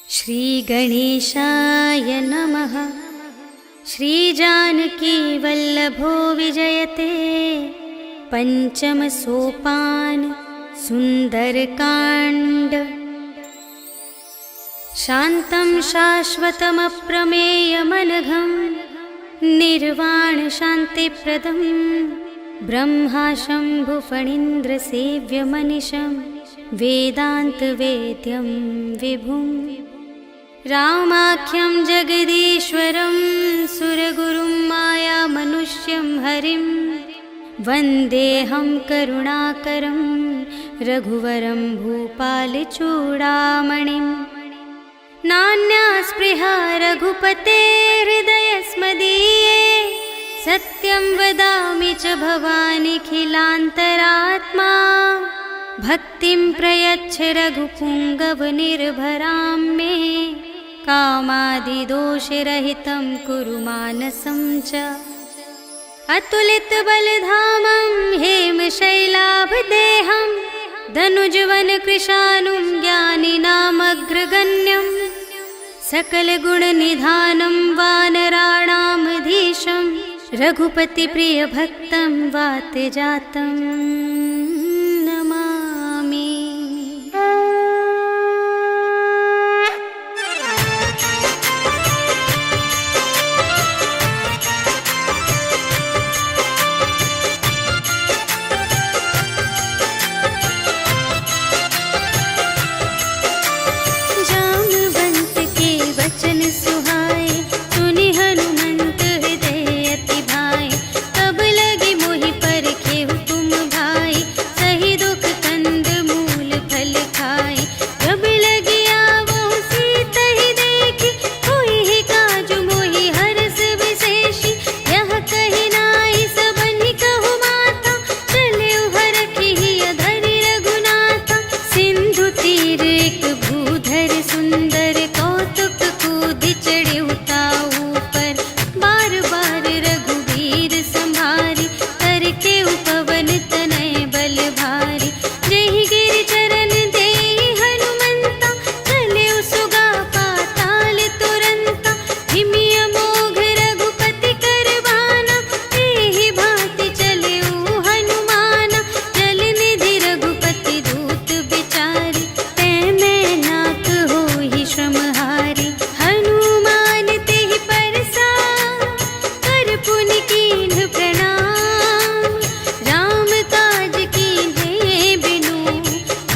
श्रीगणेशाय नमः। श्रीजानकीवल्लभो विजयते पञ्चमसोपान सुन्दरकाण्ड। शान्तं शाश्वतमप्रमेयमनघं निर्वाणशान्तिप्रदं ब्रह्मा शम्भुफणीन्द्रसेव्यमनिशं वेदान्तवेद्यं विभुम् रामाख्यं जगदीश्वरं सुरगुरुं मायामनुष्यं हरिं वन्देऽहं करुणाकरं रघुवरं भूपालचूडामणिं। नान्या स्पृहा रघुपते हृदयस्मदीये सत्यं वदामि च भवानिखिलान्तरात्मा। भक्तिं प्रयच्छ रघुपुङ्गवनिर्भरां मे कामादिदोषरहितं कुरु मानसं च। अतुलितबलधामं हेमशैलाभदेहं धनुजवनकृशानुं ज्ञानिनामग्रगण्यं सकलगुणनिधानं वानराणामधीशं रघुपतिप्रियभक्तं वातजातं नमामि। जामवंत के वचन सुहाए सुनि हनुमंत हृदय अति भाए। तब लगे मोहि परखे हुकुम भाई सही दुख कंद मूल फल खाए। जब लगे आवो सीत ही देखी कोई ही काज मोहि हरस विशेषी। यह कही नाई सबनि कहु माता चले हरखी अधरि रघुनाथा। सिंधु तीर एक भूधर सुंदर कौतुक कूदि चढ़े उताऊ पर। बार बार रघुवीर संभारी करके उपवन तनय बल भारी। जेहि गिरि चरण देहि हनुमंता चले सुगा पाताल तुरंता। हिमि अमोघ रघुपति कर बाना एहि भांति चले हनुमाना। जल निधि रघुपति दूत बिचारी तै मैं नाक होहि श्रमहारी। हनुमान तेहि परसा कर पुनि कीन्ह प्रणाम। राम काज कीन्हे बिनु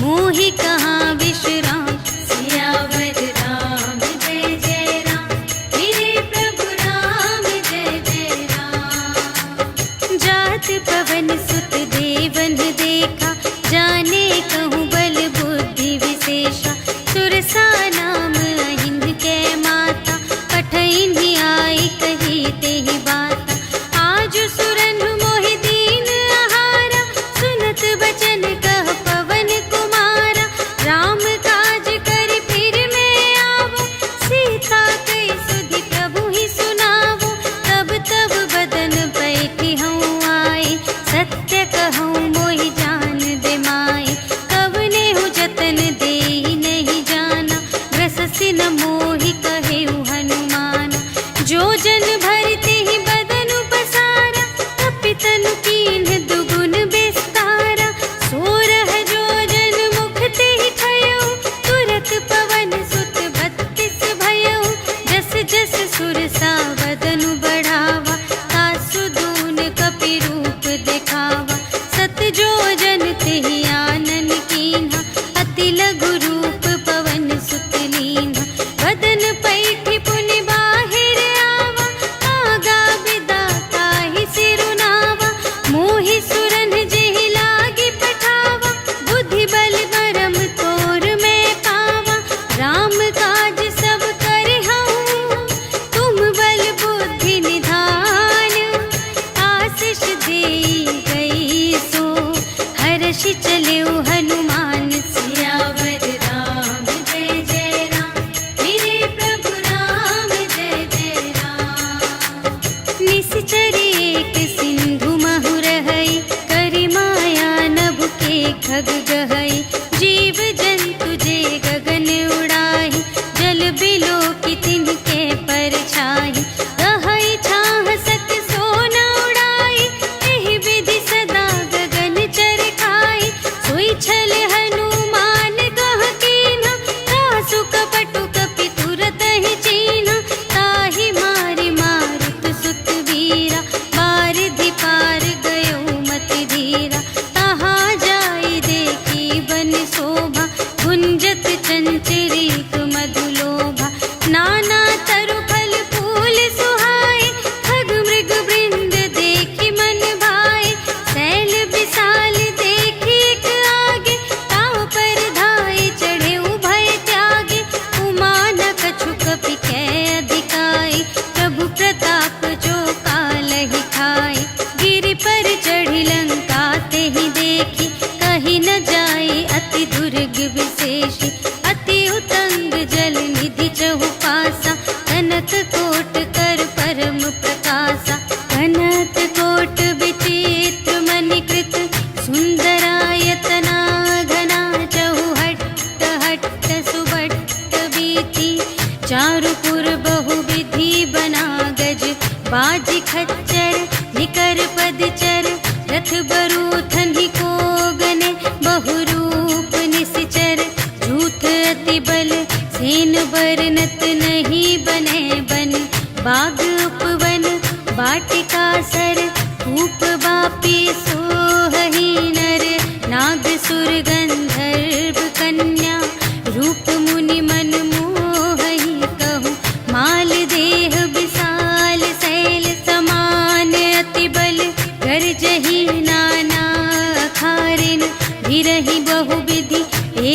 मोहि कहाँ विश्राम। सियावर राम जय जय राम मेरे प्रभु राम जय जय राम। जात पवन सुत देवन देखा जाने कहूँ बल बुद्धि विशेषा। सुरसा नाम अहिन कै माता पठइन आई कही तेहि बाता। आज सुरन मोहि दीन आहारा सुनत बचन कह पवन कुमारा। राम काज करि फिर मैं आवो सीता कई सुधि प्रभु ही सुनावो। तब तब बदन बैठी हूँ आई सत्य कहूँ मोहि जान दे माई। कवने हूँ जतन देहि नहीं जाना ग्रस चंचरीक मधुलोभा नाना तरु फल फूल सुहाए खग मृग वृंद देखि मन भाए शैल विशाल देखि एक आगे ताव पर धाये चढ़े उभय त्यागे उमा न कछु कपि कै अधिकाई प्रभु प्रताप जो कालहि खाए गिरि पर चढ़ी लंका ते ही देखी कही न जाए अति दुर्ग विशेषी अति उतंग जल निधि चहुपासा कनक कोट कर परम प्रकाशा कनक कोट विचित्र मणिकृत सुंदरायतना घना चहुहट्ट हट्ट सुबट्ट बीती चारुपुर बहुविधि बना गज बाजी खच्चर निकर पदचर रथ बरूथन ही को गने बहुरूप निश्चर झूठ अति बल सेन बरनत नहीं बने बन बाग उपवन वाटिका सर धूप बापी सोहहि नर नाग सुर गंधर्व कन्या रूप मुनि मन मोहहि कहूँ माल देह विशाल शैल समान अति बल गर्जहि नाना खारिन भिरहि बहुविधि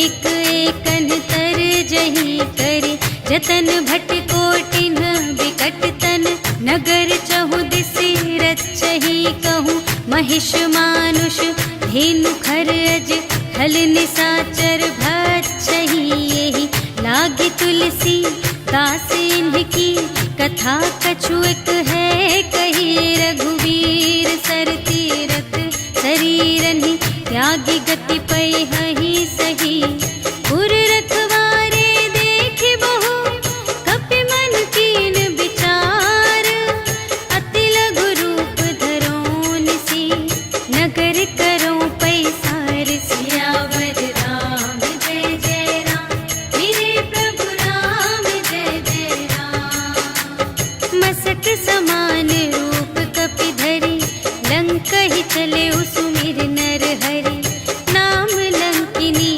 एक एकन तर जहि करे जतन भट कोटिन विकट तन नगर चहु दिसि रचहि कहूँ महिष मानुष धेनु खर अज खल निसाचर भक्षहि यहि लागे तुलसी दास इनकी कथा कछुएक है कही रघुवीर सर तीरथ शरीरनि त्यागी गति पै हहि सही पुर रखवारे देखि बहु कपि मन कीन विचार अति लघु रूप धरो निसी नगर करो पैसार सियावर राम जय जय राम मेरे प्रभु राम जय जय राम मसक समान रूप कपि धरि लंक ही चले सुमिर नर हरि नाम लंकिनी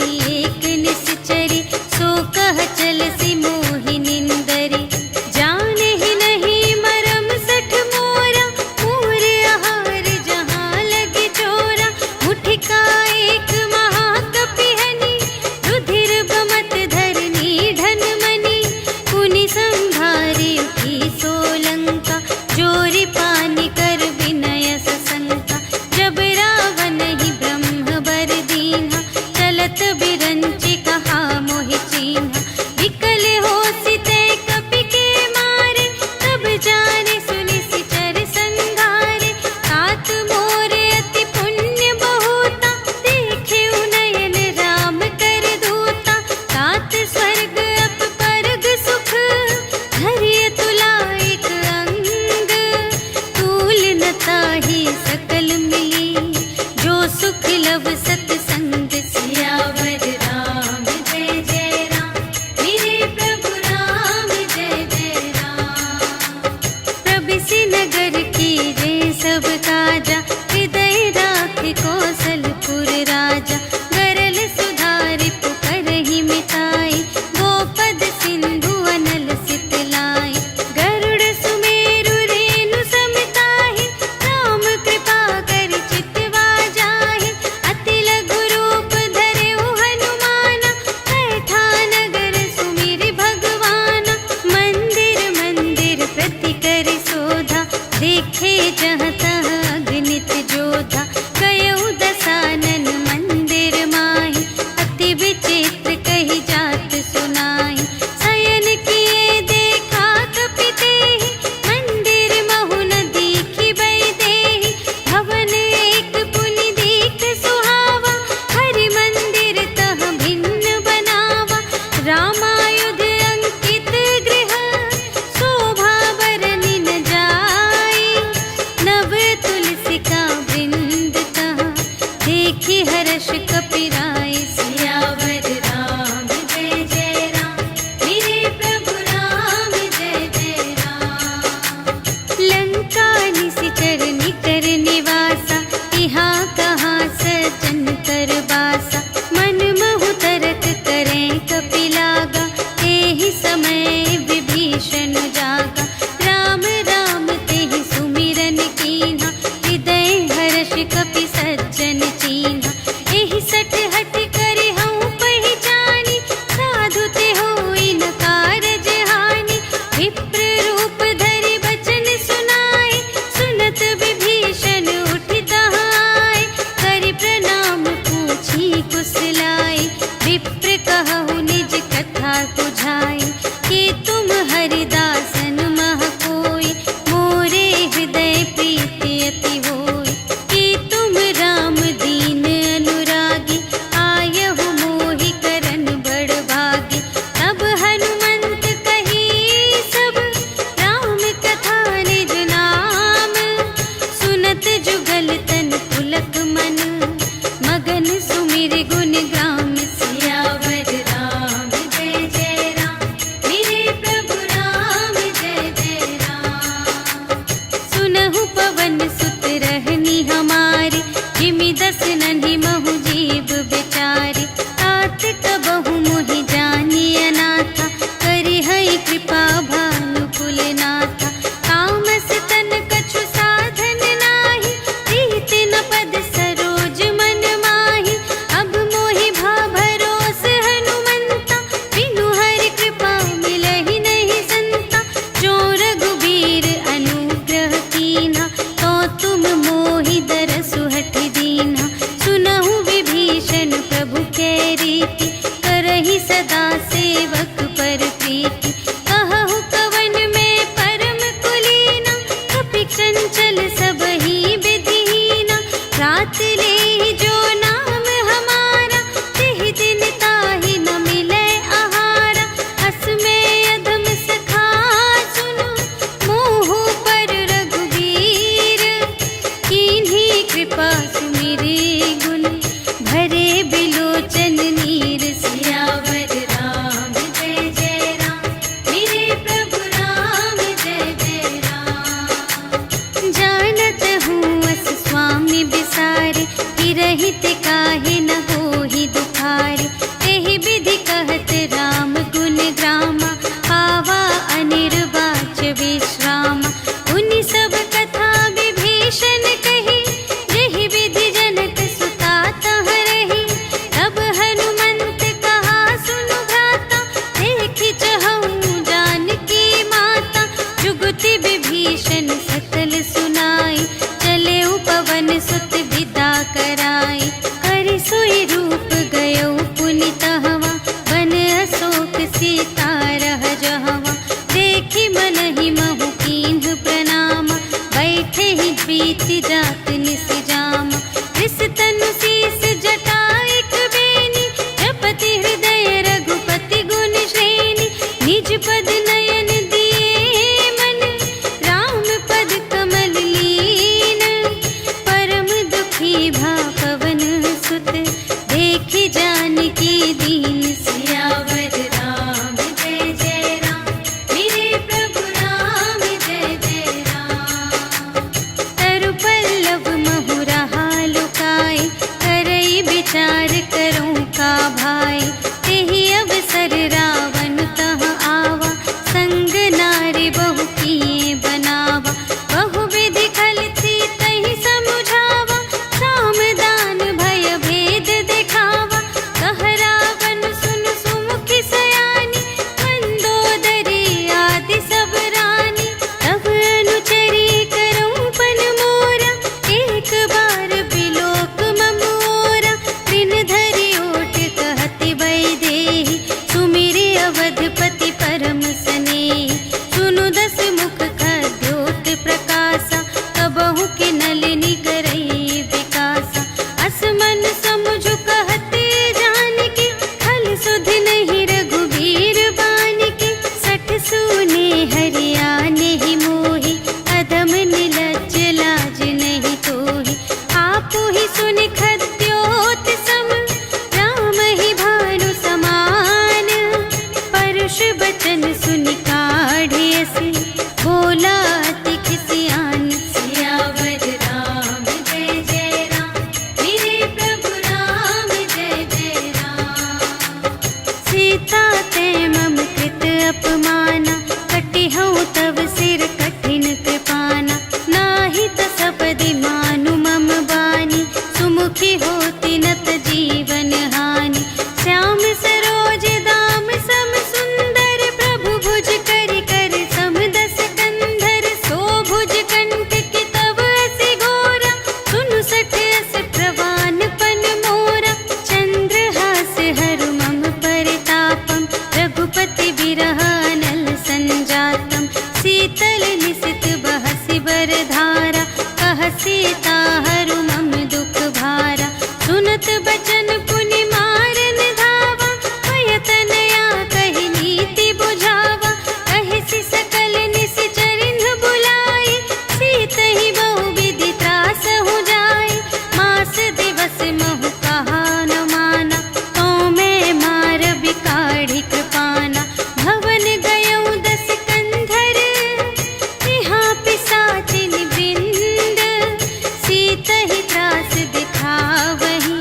समझाए कि तुम हरिदासन मह कोई, मोरे हृदय प्रीति अति होय। कि तुम राम दीन अनुरागी, आयहु मोहि करन बड़ भागी। तब हनुमंत कही सब राम कथा निज नाम, सुनत जुगल तन पुलक मन, मगन सुमिर गुण ग्राम। सियावर राम जय जय राम, मेरे प्रभु राम जय जय राम। सुनहु पवन सुत रहनी हमारी, जिमि दस नन्हि महु जीव बिचारी। तात कबहु मोहि जानिय नाथा, करिहै कृपा भानु कुलनाथा। तामस तन कछु साधन नाही, प्रीति न पद सरोज मन माही। अब मोहि भा भरोस हनुमंता, बिनु हरि कृपा मिलहि नहीं संता। जो रघुबीर अनुग्रह कीन्हा, तो तुम मोहि दरसु हठि दीन्हा। सुनहु विभीषण प्रभु कै रीति, करहि सदा सेवक पर प्रीति। कहहु कवन में परम कुलीना, कपि चंचल सबहि विधिहीना। रात लेहि जो नाम हमारा, तिहि दिन ताहि न मिलै आहारा। अस में अधम सखा सुनो, मोहु पर रघुबीर। कीन्ही कृपा सुमिरि गुण, भरे बिलोचन नीर। सियावर राम जय जय राम, मेरे प्रभु राम जय जय राम। जानत हूँ अस स्वामी बिसारे, हिरहित काहे न होहि दुखारे। एहि विधि कहत राम गुण ग्रामा, पावा अनिर्वाच विश्रामा। उनि सब कथा विभीषण कही, जेहि विधि जनक सुता तह रही। तब हनुमंत कहा सुनु भ्राता, देखि चहऊँ जानकी माता। जुगति विभीषण सकल सुनाई, चले पवन सुत विदा कराई। करि सोई रूप गयो पुनि तहवा, वन अशोक सीता रह जहवा। देखि मनहि महु कीन्ह प्रणामा, बैठे ही प्रीति जात निस जामा। रिस तनु शीस जटा एक बेनी, जपति हृदय रघुपति गुण श्रेणी। निज पद नयन दिए मन, राम पद कमल लीन। परम दुखी भा पवन सुत, देखि जानकी दीन। सियावर राम जय जय राम, मेरे प्रभु राम जय जय राम। तरु पल्लव महु रहा लुकाई, करई विचार करूँ का भाई। तेहि अवसर रावण तह आवा, संग नारी बहु किए बनावा। बहु विधि खल थी तहि समुझावा, साम दान भय भेद दिखावा। कह रावण सुन सुमुखि सयानी, मंदोदरी आदि सब रानी। तब अनुचरी करऊँ पन मोरा, एक बार बिलोक ममोरा। दिन धरि ओट कहति वैदेही, सुमिरि अवधपति परम स्नेही। सुनु दस मुख खद्योत प्रकाशा, कबहु के नलिनी करई विकासा। अस मन समुझु कहते जानकी, खल सुध नहीं रघुबीर बानिकी। सठ सूने हरियाने ही मोहि, अधम निलज्ज लाज नहीं तोहि। आपु ही सुनि खद्योत सम, राम ही भानु समान। परुष बचन सुनि काढ़िय से, बोला अति खिसियान। सियावर राम जय जय राम, मेरे प्रभु राम जय जय राम। सीता ते मम कृत अपमाना, कटिहउँ तव सिर कठिन कृपाना। नाही त सपदि मानु मम बानी, सुमुखी होति नत जीवन हानि। श्याम सरोज दाम सम सुंदर, प्रभु विरह अनल संजातम, शीतल निशित बहसि बरधारा, कह सीता हरु मम दुख भारा। सुनत बचन पुनि मारन धावा, भय तनया कहि नीति बुझावा। कहि सकल निश्चरिन्ह बुलाई, सीतहि बहु विधि त्रास हो जाय। मास दिवस महु कहा न माना, तो मैं मार बिकाढ़ी कृपाना। भवन गयौ दस कंधर, यहाँ पिशाचिन वृंद। सीतहि त्रास दिखावहि,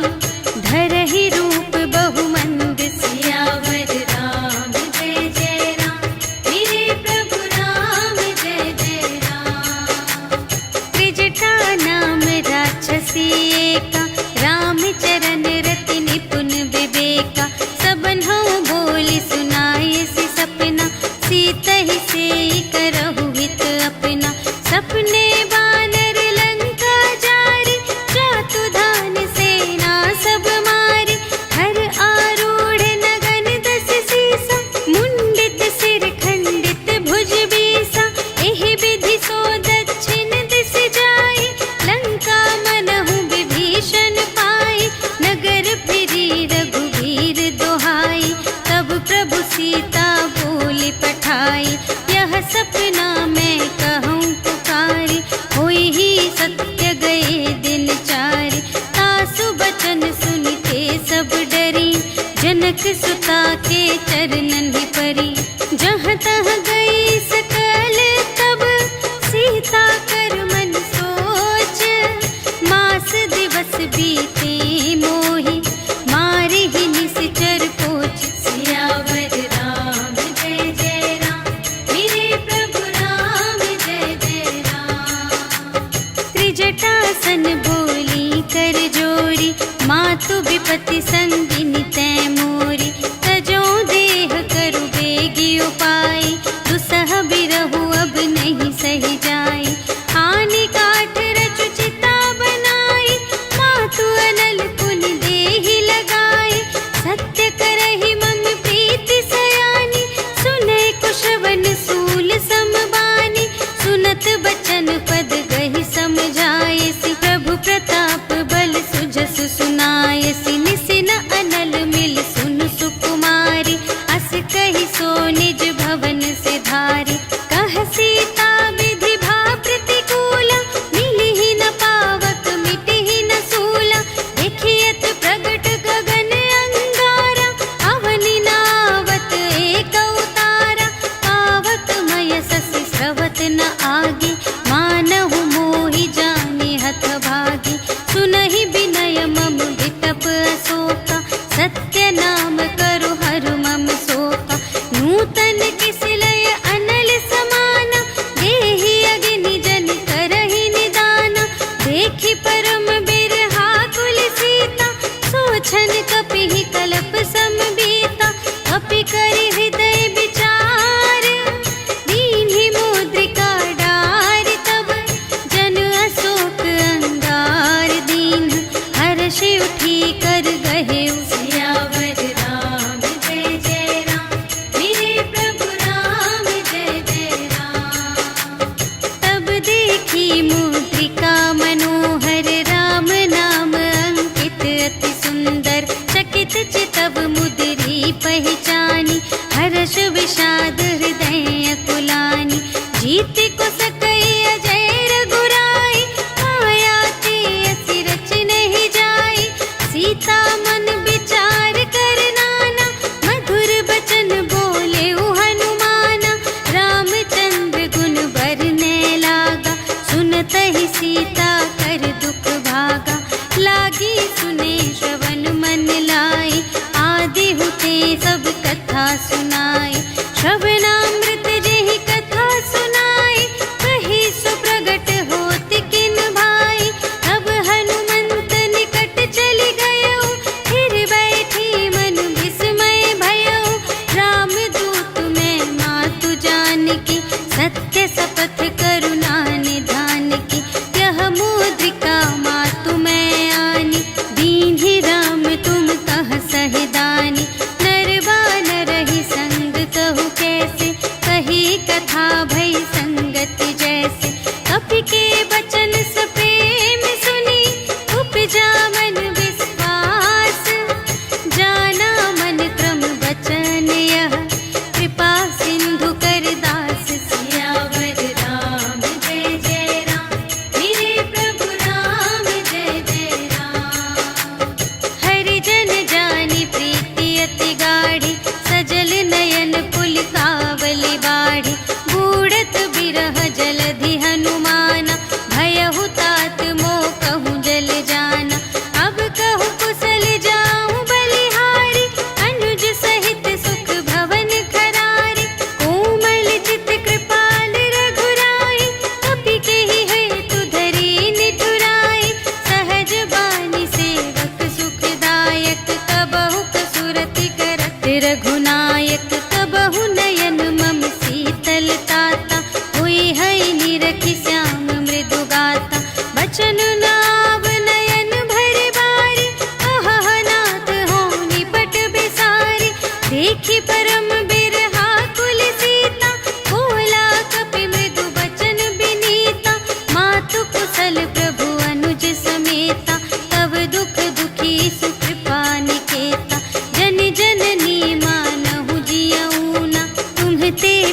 धरहि रूप बहुमंद। सियावर राम जय जय राम, मेरे प्रभु राम जय जय राम। त्रिजटा नाम राक्षसी एका, रामचरण रति निपुण विवेका। सबन्हु बोली सुनायसि सपना, सीतहि सेई करहु हित अपना। सपने बानर लंका जारी, जातु धान सेना सब मारी। हर आरूढ़ नगन दस सीसा, मुंडित सिर खंडित भुज बीसा। एहि विधि सो दक्षिण दिस जाई, लंका मनहु विभीषण पाई। नगर फिरी रघुवीर दोहाई, तब प्रभु सीता बोली पठाई। यह सपना मैं कहूँ पुकारी, होई ही सत्य गए दिन चारि। तासु बचन सुनिते सब डरी, जनक सुता के चरणन ही परी। जहाँ तहाँ गई सकल तब, सीता कर मन सोच। मास दिवस बीते मोहि, मारे ही निश्चर पोछ। सियावर राम जय जय राम, मेरे प्रभु राम जय जय राम। त्रिजटासन बोली कर जोरी, मातु विपति संगिनी तै मोरी। तजो देह करु बेगी उपाय, दुसह बिरहु अब नहीं सही जाय। आने काठ रचु चिता बनाई, मातु अनल पुनि देहि लगाई। सत्य करहि मम प्रीति सयानी, सुनै कुशवन सूल समबानी। सुनत बचन पद गहि समझायसि, प्रभु प्रताप बल सुजसु सुनायसि। निसिन अनल मिल सुन सुकुमारी, अस कहि सो निज भवन से धारी। कह सीता विधि भा प्रतिकूला, मिलिहि न पावक मिटिहि न सूला। देखियत प्रगट गगन अंगारा, अवनि नावत एक अवतारा। पावक मय ससि स्रवत न आगे, मानहु मोहि जानि हथ भागी। सुनहि विनय मम विटप अशोका, सत्य नाम करु हरु मम शोका। नूतन किस लय अनल समाना, देहि अग्नि जन करहि निदाना। देखि परम बिरहा कुल सीता, सोछन कपिहि कल्प समबीता। कपि करि हृदय विचार, दीन्हि मुद्रिका डारि। तब जन अशोक अंगार दीन, हर्षि उठी कर गहेउ। सियावर राम जय जय राम, मेरे प्रभु राम जय जय राम। तब देखी मुद्रिका मनोहर, राम नाम अंकित अति सुंदर। चकित चितव मुद्री पहचानी, हर्ष विषाद हृदय अकुलानी। जीति को सकई अजय रघुराई, माया ते असि रच नहीं जाई। सीता मन विचार कर नाना, मधुर बचन बोले हनुमाना। रामचंद्र गुण बरने लागा, सुनतहि सीता कर दुख भागा। लागी सुने श्रवण मन लाई, आदि हुते सब कथा सुनाई। श्रवणामृत जेहि कथा सुनाई, कही सो प्रगट होत किन भाई। तब हनुमंत निकट चली गयो, फिर बैठी मन विस्मय भयो। रामदूत मैं मातु जानकी, सत्य शपथ करुणा निधान की। यह मुद्रिका मातु मैं आनी, दीन्हि राम तुम कह सहिदानी। नर बानर ही संग कहु के,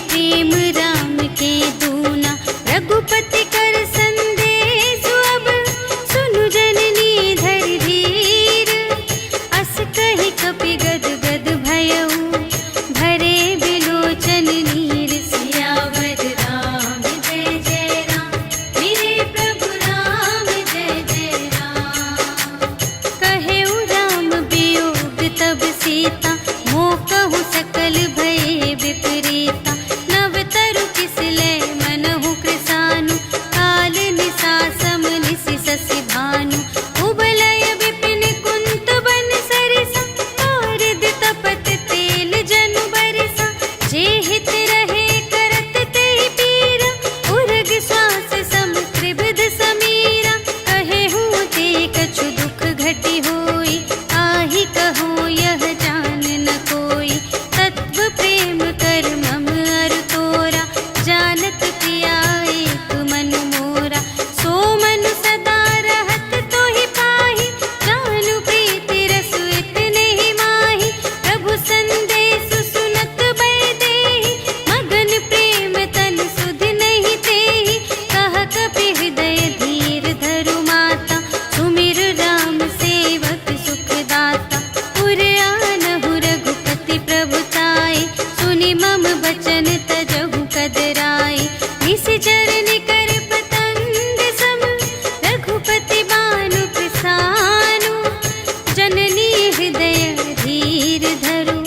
प्रेम राम के दूना। रघुपति कर संदेश अब सुनु जननी धर धीर। अस कहि कपि गद गद भयउ भरे बिलोचन नीर। सियावर राम जय जय राम, मेरे प्रभु राम जय जय राम। कहेउ राम वियोग तब सीता, मोकहु सकल भये विपरीता। नव तरु किस लय मनहु कृसानु, काल निसा सम निसि शशि भानु। उबलय विपिन कुंत बन सरिसा, पारद तपत तेल जनु बरिसा। जे हित रहे करत तेहि पीरा, उरग श्वास सम त्रिविध समीरा। कहेहु ते कछु दुख घटी होई, आहि कहो यह जान न कोई। तत्व प्रेम कर मम अरु तोरा, जानत पिया एक मनु मोरा। सो मनु सदा रहत तोहि पाहि, जानु प्रीति रसु इतने ही माहि। प्रभु संदेश सुनत बै देहि, मगन प्रेम तन सुध नहीं तेहि। कह कपि हृदय धीर धरु माता, सुमिर राम सेवक सुख दाता। पुर आनहु रघुपति प्रभुताई, सुनि मम बचन तजहु कदराई। निशिचर निकर पतंग सम, रघुपति बानु प्रसानु। जननी हृदय धीर धरु,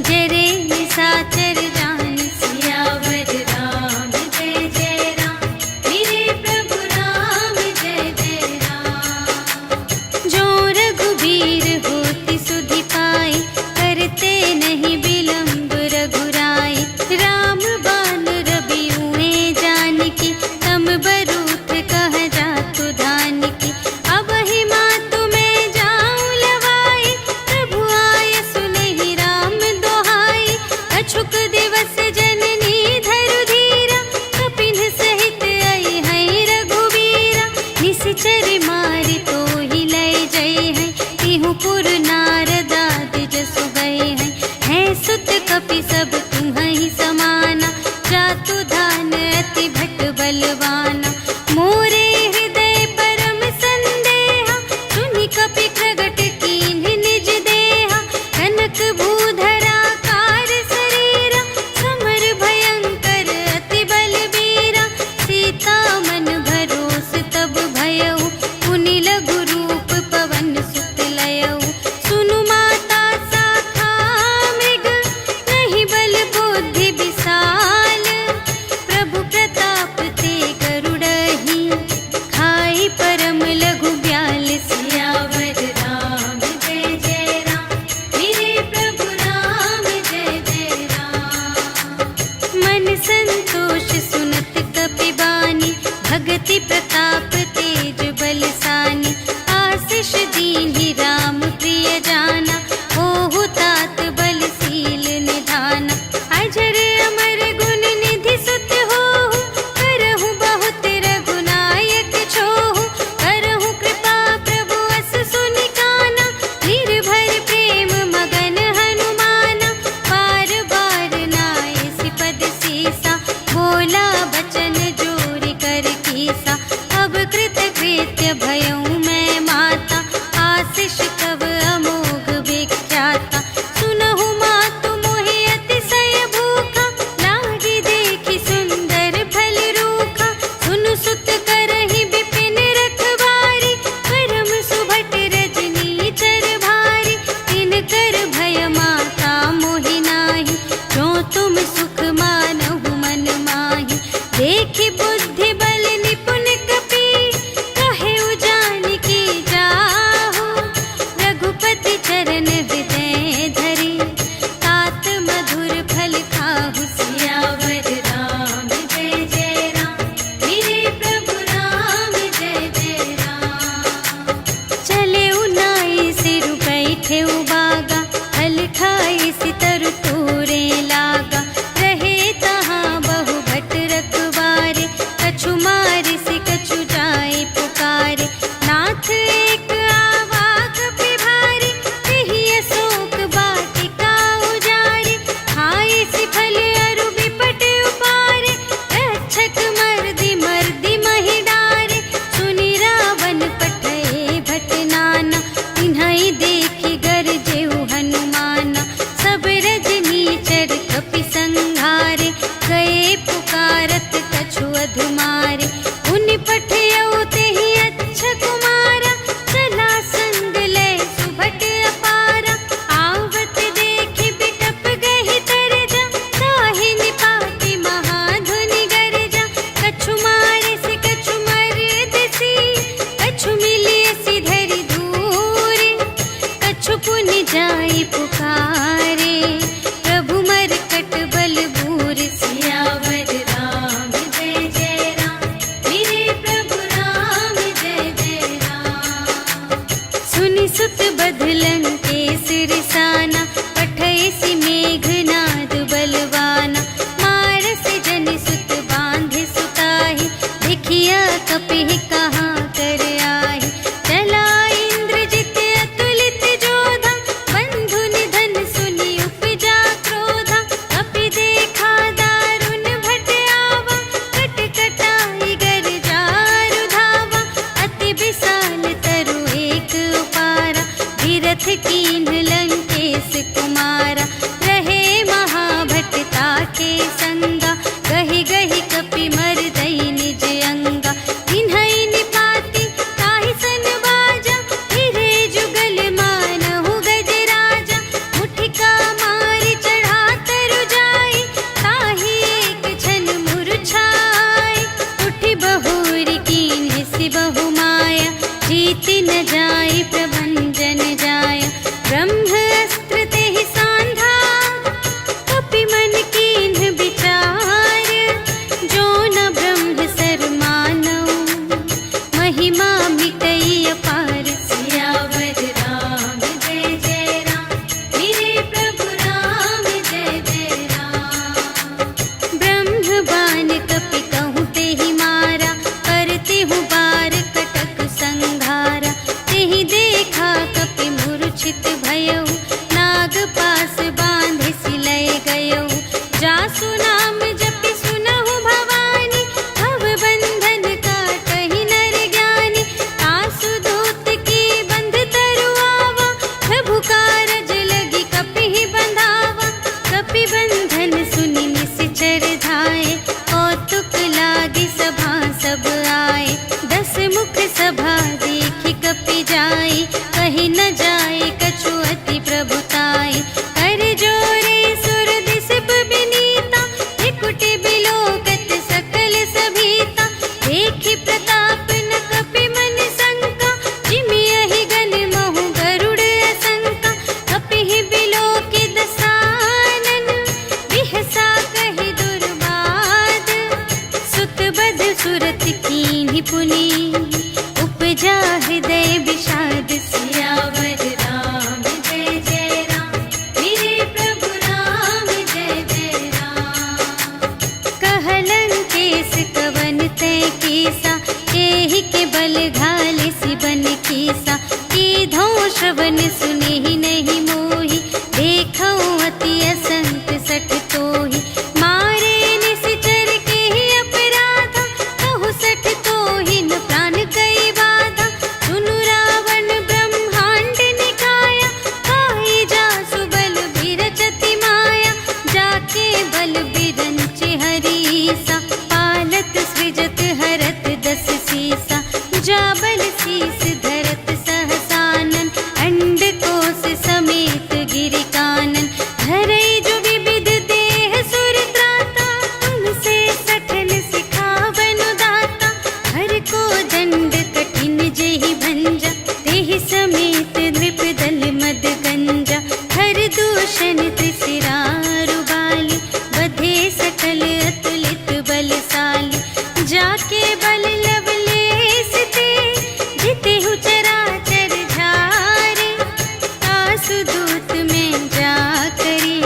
जरे निशाचर जान। सियावर राम जय जय राम, मेरे प्रभु राम जय जय राम। जो रघुबीर होति सुधि पाई, करते नहीं विलंब रघुराई। राम बान रबिउए जानकी, तम बरूथ कह जातु धानकी। अब ही मातु मैं जाऊं लवाई, प्रभु आय सुनहि राम दोहाई। अछुक दिवस जननी धरु धीरा, कपिन सहित आई हैं रघुवीरा। निशिचर मारि तोहि लय जय हैं, तिहु पुर नारद आदि जसु गए हैं। हैं सुत कपि सब तुम्हि समाना, जातु धान अति भट बलवाना। मोरे हृदय परम संदेहा, सुनि कपि प्रगट कीन्ह निज देहा। कनक भूधरा कार शरीरा, समर भयंकर अति बलबीरा। सीता मन भरोस तब भयउ, पुनि लघु रूप पवन सुत लयउ। सुनु माता शाखा मृग, नहीं बल बुद्धि विशाल। प्रभु प्रताप ते गरुड़हि, खाई परम लघु ब्याल। सियावर राम जय जय राम, मेरे प्रभु राम जय जय राम। मन संतोष सुनत कपि बानी, भगति प्रताप तेज बलसानी। आशीष दीन्हि राम प्रिय जाना, ओहु तात बलशील निधाना। अजर अमर गुण निधि सुत होहु, करहु बहुत रघुनायक छोहु। करहु कृपा प्रभु अस सुनि काना, निर्भर प्रेम मगन हनुमाना। बार बार नायसि पद सीसा, बोला बचन जोरि कर कीसा। अब कृत गए पुकारत कछु अधुमारे। उनि पठियौ तेहि अच्छा कुमारा, चला संग लय सुभट अपारा। आवत देखि बिटप गहि तरजा, ताहि निपाति महाधुनि गरजा। कछु मारे से कछु मरदसी, कछु मिलियसि धरि दूर। कछु पुनि जाई पुकारे, प्रभु मरकट बल बूर। सियावर राम जय जय राम, मेरे प्रभु राम जय जय राम। सुनि सुत बदलन के सिरसाना, पठैसि मेघनाद बलवाना। मारस जनि सुत बांधे सुताहि, देखिया कपिहि कहाँ कर आहि। चला इंद्रजित अतुलित जोधा, बंधु निधन सुनि उपजा क्रोधा। कपि देखा दारुण भट आवा, कट कटाई गरजारु धावा। अति विशाल तरु एक उपारा, विरथ कीन्ह लंकेश कुमारा। रहे महाभट ताके संगा, गहि गहि कपि मरदई निज अंगा। तिन्है निपाति ताहि सन बाजा, फिरे जुगल मानहु गजराजा। मुठिका मारि चढ़ा तरु जाई, ताहि एक क्षण मुरझाई। उठि बहुरी कीन्ह सि बहु माया, जीति न जाई प्रभंजन जाया। ब्रह्म अस्त्र तेहि सांधा, कपि मन कीन्ह विचार। जो न ब्रह्म सर मानौ, महिमा मिटई अपार। सियावर राम जय जय राम, मेरे प्रभु राम जय जय राम। ब्रह्म बाण कपि कहूँ तेहि मारा, करतेहु बार कटक संघारा। तेहि देखा कपि मूर्छित भयउ, नाग पास बांधे सिलय गयौ। जासु नाम जपि सुनहु भवानी, भव बंधन काटहि नर ज्ञानी। आसु दूत की बंध तरु आवा, प्रभु कारज लगी कपिहि बंधावा। कपि बंधन सुनि निश्चर धाये, कौतुक लागी सभा सब आए। 10 मुख सभा देखि कपि जाई, कहि न जाए कछु अति प्रभुताई। कर जोरे सुर दिसप बिनीता, त्रिकुटि बिलोकत सकल सभीता। देखि प्रताप न कपि मन शंका, जिमियहि गन महु गरुड़ असंका। कपिहि बिलोकि दसानन, बिहसा कहि दुर्बाद। सुत बध सुरत कीन्हि पुनि, उपजा हृदय विषाद। सियावर राम जय जय राम, मेरे प्रभु राम जय जय राम। कहलन केस कवन तै कीसा, एहि के बल घाले सि बन कीसा। कीधौं श्रवण सुनेहि नहीं मोहि, देखौं अति असंत सठ तोहि। मारे निश्चर केहि अपराधा, कहु सठ तोहि न प्राण कई बाधा। सुनु रावण ब्रह्मांड निकाया, काई जासु बल बिरचति माया। जाके बल बिरंचि हरीसा, पालत सृजत हरत 10 सीसा। जा बल शीस धरत सहसानन, अंड कोश समेत गिरि कानन। धरई जो विविध देह सुर त्राता, तुमसे सठन सिखावनु दाता। हर को दंड कठिन जेहि भंजा, तेहि समेत नृप दल मद गंजा। हर दूषण त्रिशिरारु बाली, बधे सकल अतुलित बलशाली। जाके बल लवलेस ते, जितेहु चराचर झारे। आसु दूत में जा करी,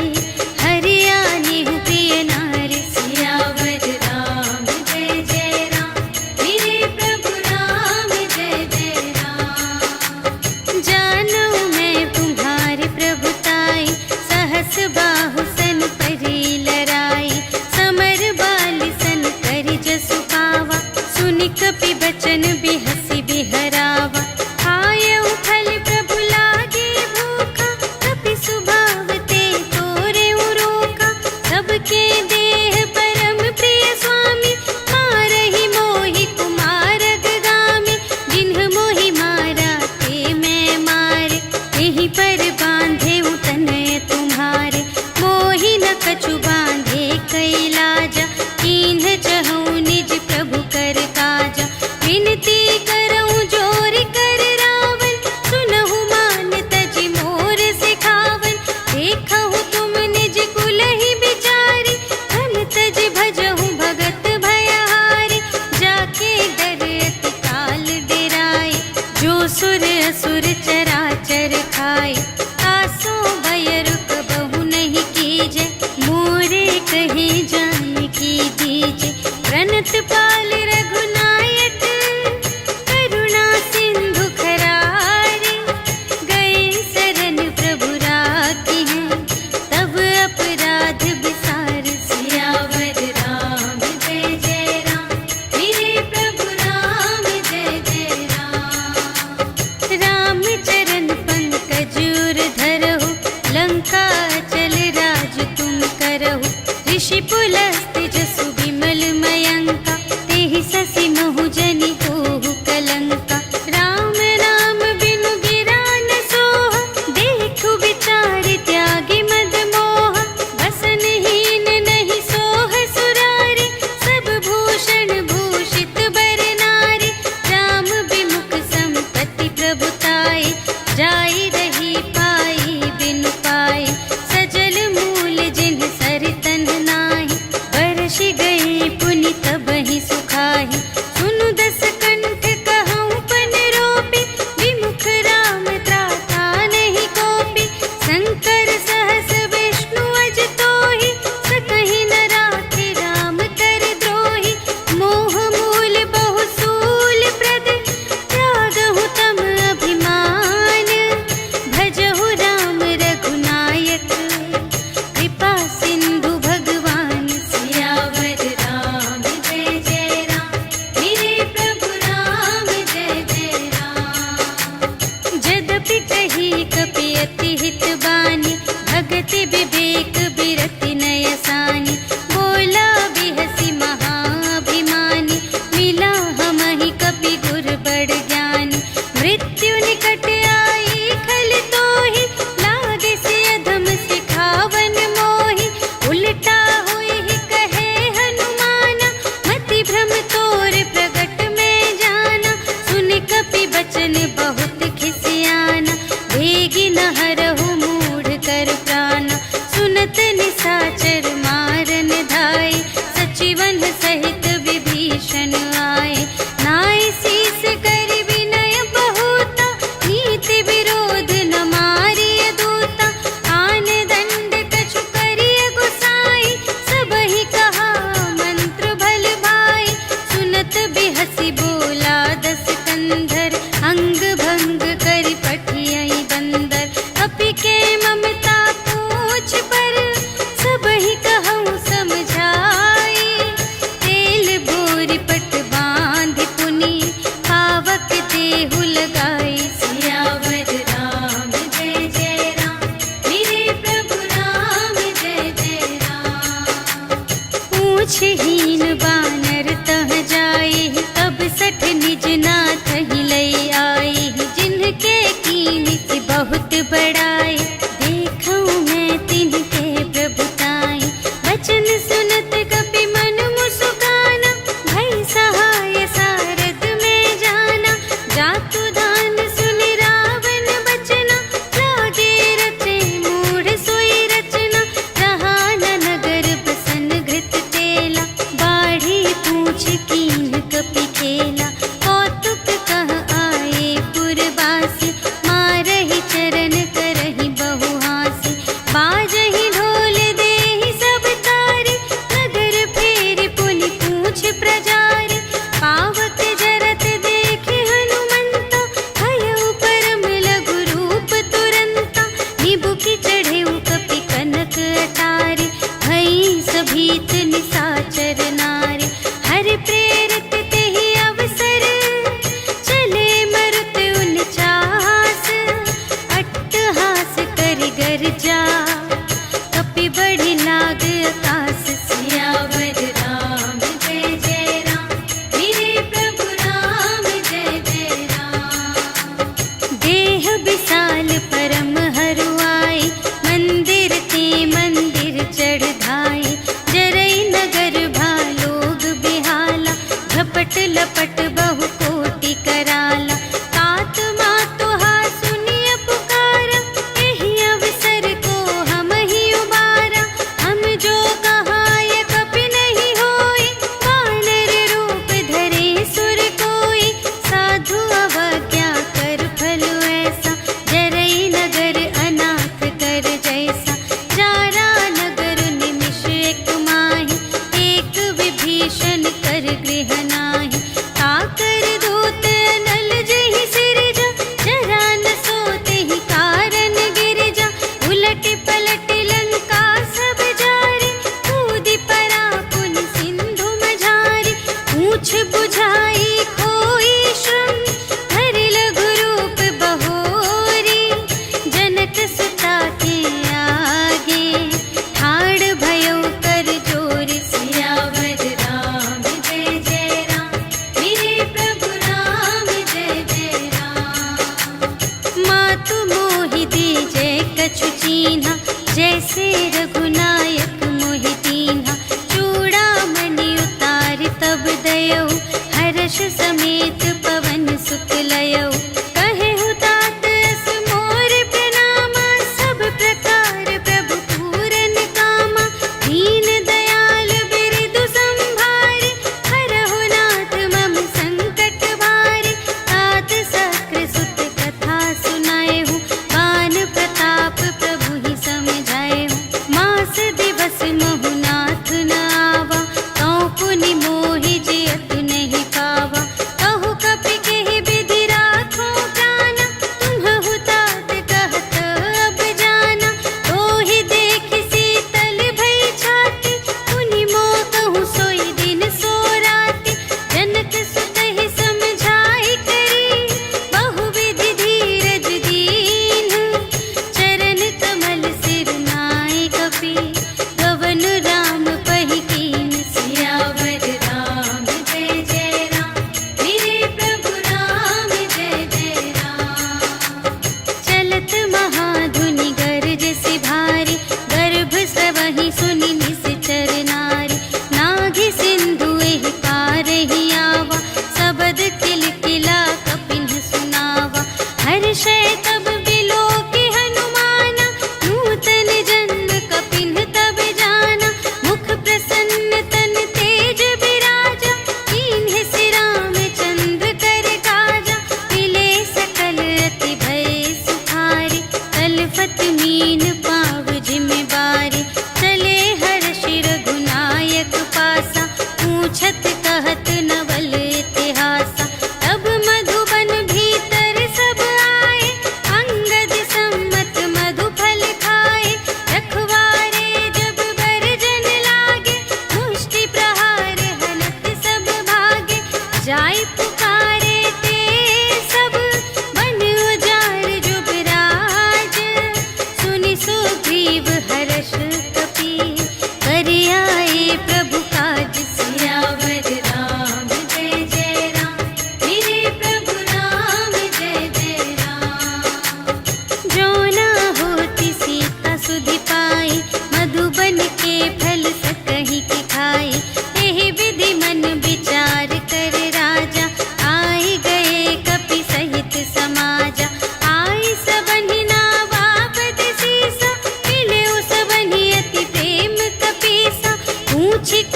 हरियानेहु प्रिय नारी। सियावर राम जय जय राम, मेरे प्रभु राम जय जय राम। जानऊ मैं तुम्हारी प्रभुताई, सहस बाहु सन परी लराई। समर कहे जानकी दीजे, प्रणत पाल रघुनायक, करुणा सिंधु खरारे, गए शरण प्रभु राखी हैं, तब अपराध बिसार। सियावर राम जय जय राम, मेरे प्रभु राम जय जय राम। राम चरण पंकज उर धरहु, लंका चल राज तुम करहु। ऋषि पुलस्त जसु विमल मयंका, तेहि ससि महु जनि होहु कलंका। राम नाम बिनु गिरा न सोहा, देखु विचार त्यागी मद मोह। बसनहीन नहीं सोह सुरारी, सब भूषण भूषित बर नारी। राम विमुख संपत्ति प्रभुताई, जाई रही पाई बिनु पाई। सजल मूल जिन्ह सरतन नाही, बरषि गए पुनि तबहि सुखाहि। सुनु दस कंठ कहऊँ पन रोपी, विमुख राम त्राता नहीं कोपी। शंकर सहस विष्णु अज तोहि, सकहि न राखे राम कर द्रोही। मोह मूल बहु सूल प्रद, त्यागहु तम अभिमान। भजहु राम रघुनायक, कृपा सिंधु भगवान। सियावर राम जय जय राम, मेरे प्रभु राम जय जय राम। जदपि कही कपि अति हित बानी, भगति विवेक बिरति नय सानी। बोला बिहसी महाभिमानी, मिला हमहि कपि गुर बड़ ज्ञानी। मृत्यु निकट आई खल तोहि, लागे से अधम सिखावन मोहि। उलटा हुई कहे हनुमाना, मति भ्रम तोर प्रगट में जाना। सुन कपि बचन बहुत खिसियाना, भेगी न हरहु मूढ़ कर प्राणा। सुनत निशाचर मारन धाय, सचिवन सहित विभीषण आए। नाय शीस कर विनय बहुता, नीति विरोध न मारिय दूता। आन दंड कछु करिय गुसाई, सबहि कहा मंत्र भल भाई। सुनत बिहसी बोला दस कंधर, अंग भंग करि पठियहि बंदर। अपि के ममता पूछ पर, सबहि कहऊँ समझाई। तेल बोरि पट बाँधि पुनि, पावक देहु लगाई। सियावर राम जय जय राम, मेरे प्रभु राम जय जय राम। पूछहीन बानर तह जाई, तब सठ निज नाथ ही लई आई। जिनके कीमत बहुत बड़ाई, देखऊँ मैं तिनके प्रभुताई। वचन सुनत कपि मन मुसुकाना, भई सहाय सारथ में जाना। जातु दान सुनि रावण बचना, लागे रचे मूढ़ सोई रचना। रहा न नगर बसन घृत तेला, बाढ़ी पूछ कीन कपि खेला। कौतुक कह आए पुरवासी, मारहि चरण करहि बहु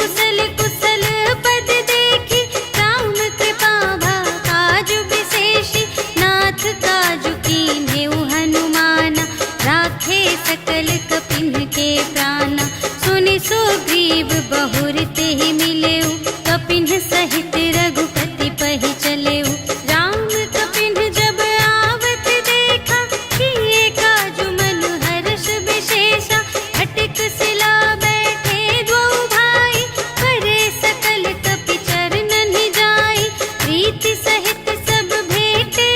कुशल कुशल पद देखी, राम कृपा भा काजु विशेषी, नाथ काजु कीन्हेउ हनुमाना, राखे सकल कपिन के प्राणा। सुनि सुग्रीव बहुर तेहि मिलेउ, कपिन सहित रघुपति पहि चलेउ। राम कपिन जब आवत देखा, किए काजु मनु हर्ष विशेषा। हटिक सिला बैठे द्वौ भाई, करे सकल कपि चरणन जाई। प्रीति सहित सब भेटे,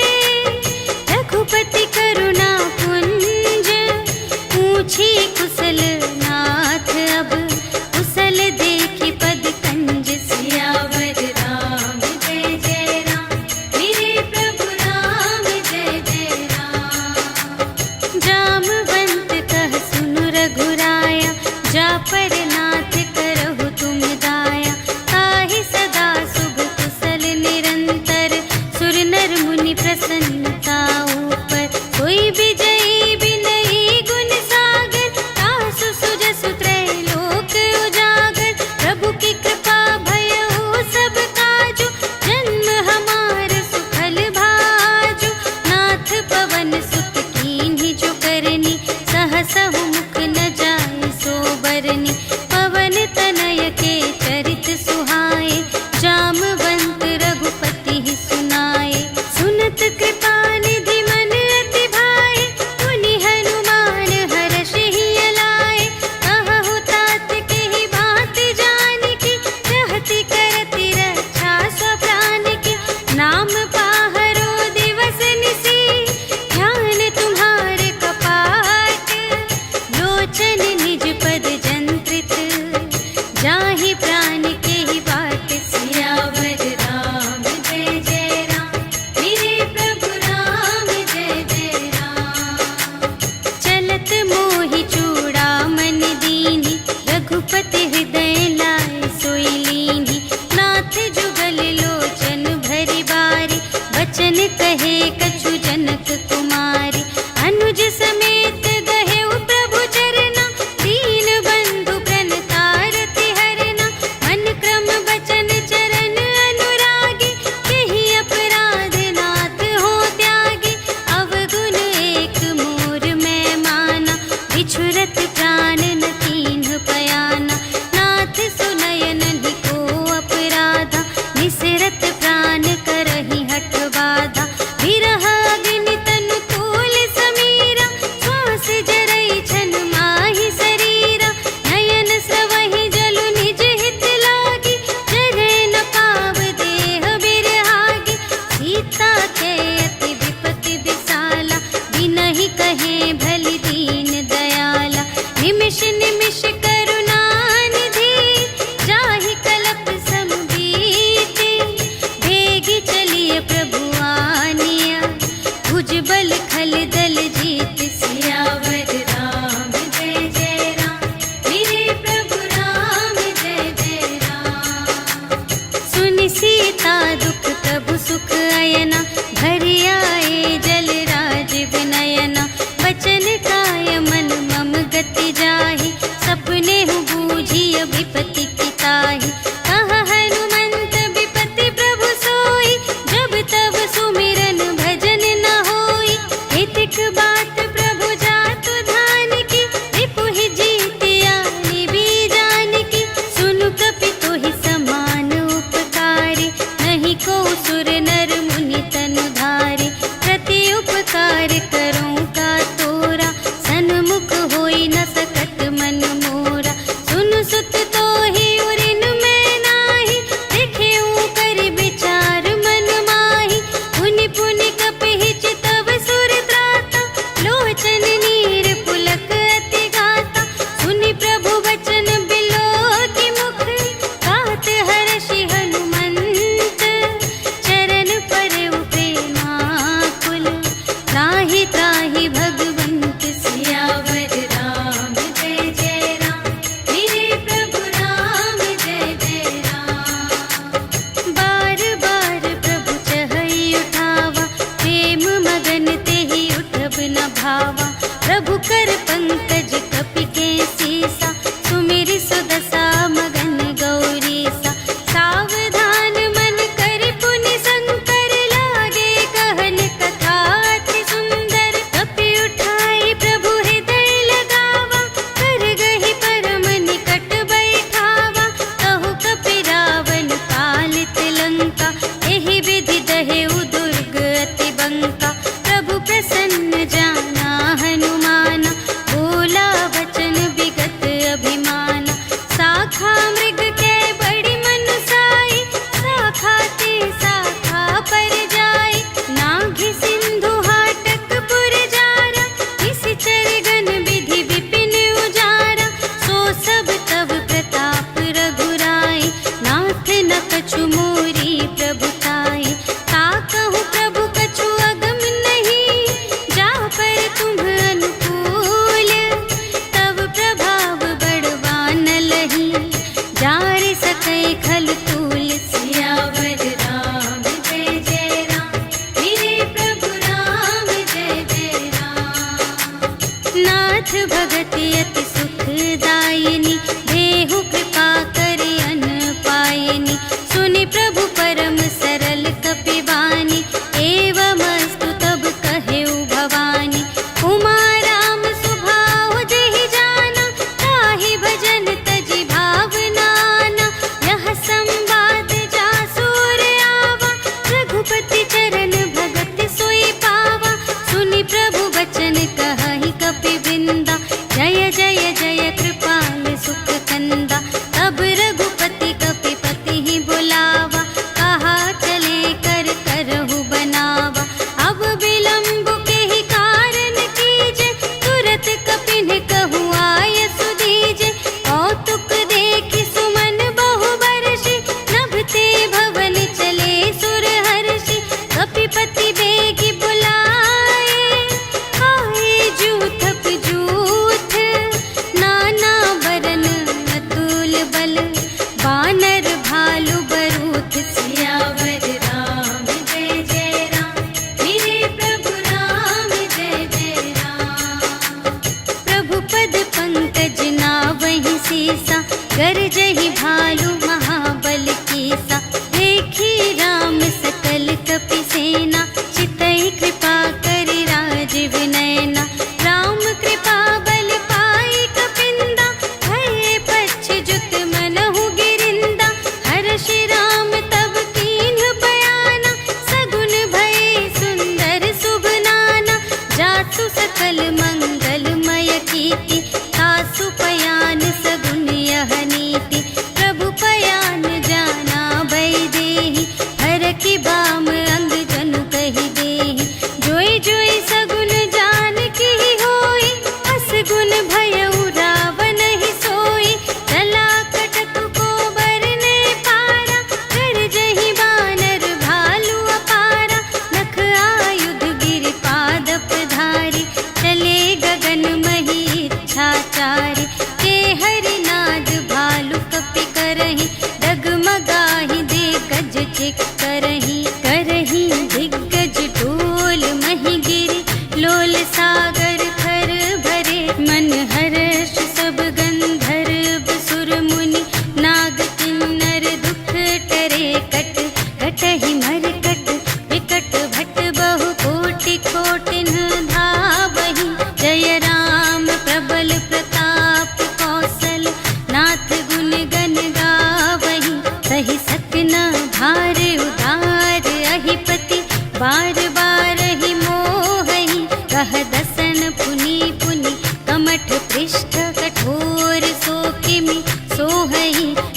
रघुपति करुणा पुंज। पूछी कुशल नाथ अब, कुशल देखि पद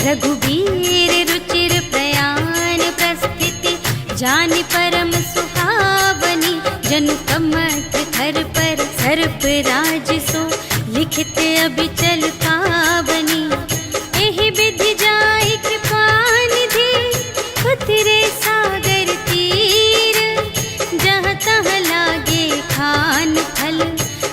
रघुबीर रुचिर प्रयाण प्रस्थिति, जानि परम सुहावनी। जनु कमठ धर पर सर्प राज सो, लिखित अबिचल पावनी। एहि विधि जाहि कृपा निधि, उतरे सागर तीर। जहाँ तहाँ लागे खान फल,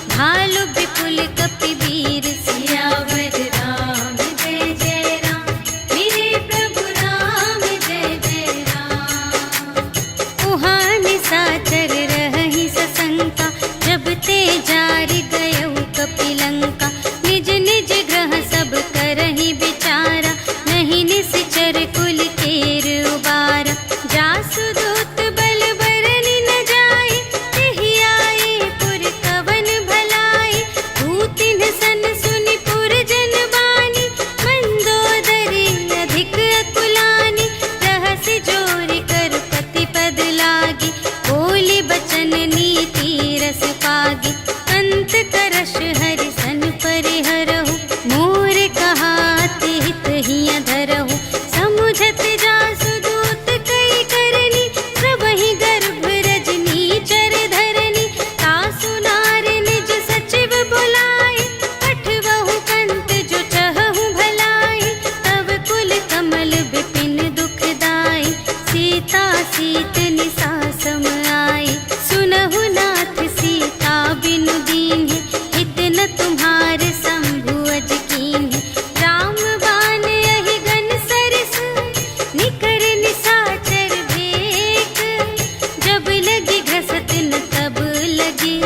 भालु विपुल कपिवीर। सियावर राम जय जय राम, मेरे प्रभु राम जय जय राम। उहाँ निशाचर रहहि सशंका, जब ते जार गयउ कपिलंका। निज निज ग्रह सब करहि विचारा, नहीं निश्चर कुल केर उबारा। जासु दूत बल बरनि न जाए, तेहि आए पुर कवन भलाई। भूतिन सन सुनि पुर जन बानी, मंदोदरी अधिक अकुलानी। रहसि जोरि कर पति पद लागी, बोली बचन नीति रस पागी। अंत करश हरि सन परिहरहु, मोर कहाति हित हिया धरहु। समुझत जासु दूत कई करनी, सबहि गर्भ रजनी चर धरनी। तासु नार निज सचिव बुलाए, पठबहु कंत जो चहहु भलाई। तब कुल कमल विपिन दुखदाई, सीता सीत निसा सम आई। सुनहु नाथ सीता बिनु दीन्हि, हित न तुम्हारे शंभु अज कीन्हि। राम बाण यहि गन सरिस, निकर निशाचर भेक। जब लगी घसत न तब लगी,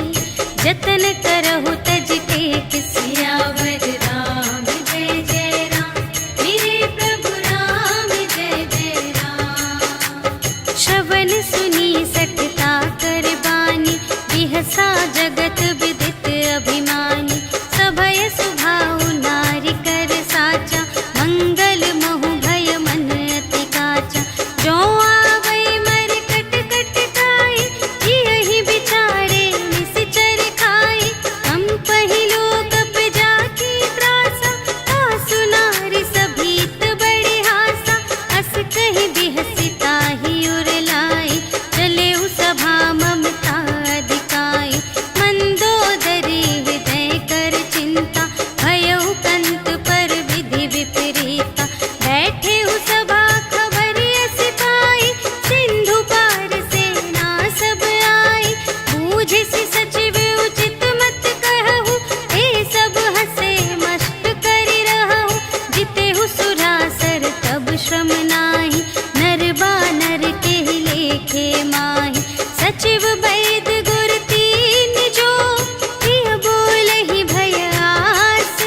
जतन करहु तज टेक। सियावर राम जय जय राम, मेरे प्रभु राम जय जय राम। श्रवण सुनी सठता कर बानी, बिहसा जगत विदित अभिमानी। सभय सुभाउ नारी कर साचा, मंगल महु भय मन अति काचा। जो आवै मर कट कट खाई, जियहि बिचारे निश्चर खाई। हम पहि लोक जाकी त्रासा, तासु नारी सभीत बड़े हासा। अस कहि बिहसि ताहि उर लाई, चले सभा ममता अधिकाई। मंदोदरी हृदय कर चिंता, भयउ कंत पर विधि विपरीता। बैठे सभा खबर अस पाई, सिंधु पार सेना सब आई। बूझिसि सचिव उचित मत कहु, ए सब हसे मस्त करि रहु। जितेहु सुरासर तब श्रम नाही, नर बानर केहि लेखे माहि। सचिव वैद गुर तीन जो, प्रिय बोलहि भय आस।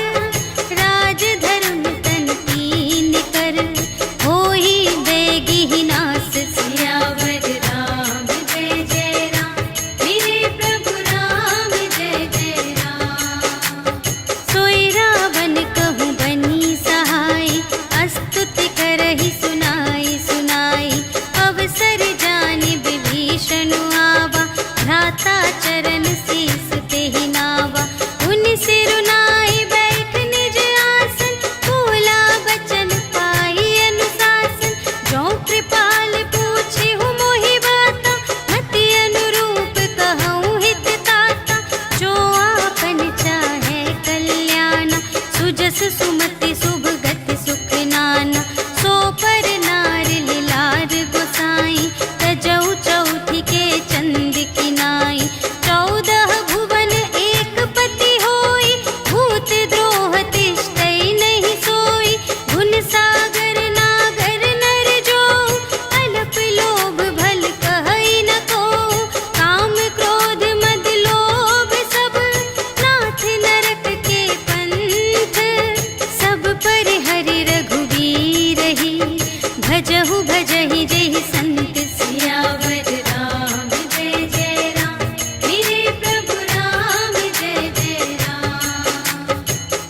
राज धर्म तन कीन कर, होहि बेगिहि नास। सियावर राम जय जय राम, मेरे प्रभु राम जय जय राम। सोई रावण कहूँ बनी सहाय, अस्तुति करहि सुनाई सुनाई। अवसर जानि विभीषण आवा, भ्राता चरण शीस तेहि नावा। उनि सिरुनाई बैठ निज आसन, बोला बचन पाई अनुशासन। जो कृपाल पूछेहु मोहि बाता, मति अनुरूप कहूँ हित ताता। जो आपन चाहे कल्याण, सुजस सुमति शुभ गति सुख नाना। सो पर नार लिलार गोसाई, तजौ चौथि के चंद किनाई। 14 भुवन एक पति होई, भूत द्रोह तिष्ठै नहीं सोई। गुण सागर नागर नर जो, अल्प लोभ भल कहै न को। काम क्रोध मद लोभ सब, नाथ नरक के पंथ। सब पर हरि रघुवीर ही, भजहु भजहि जेहि संत। सियावर राम जय जय राम, मेरे प्रभु राम जय जय राम।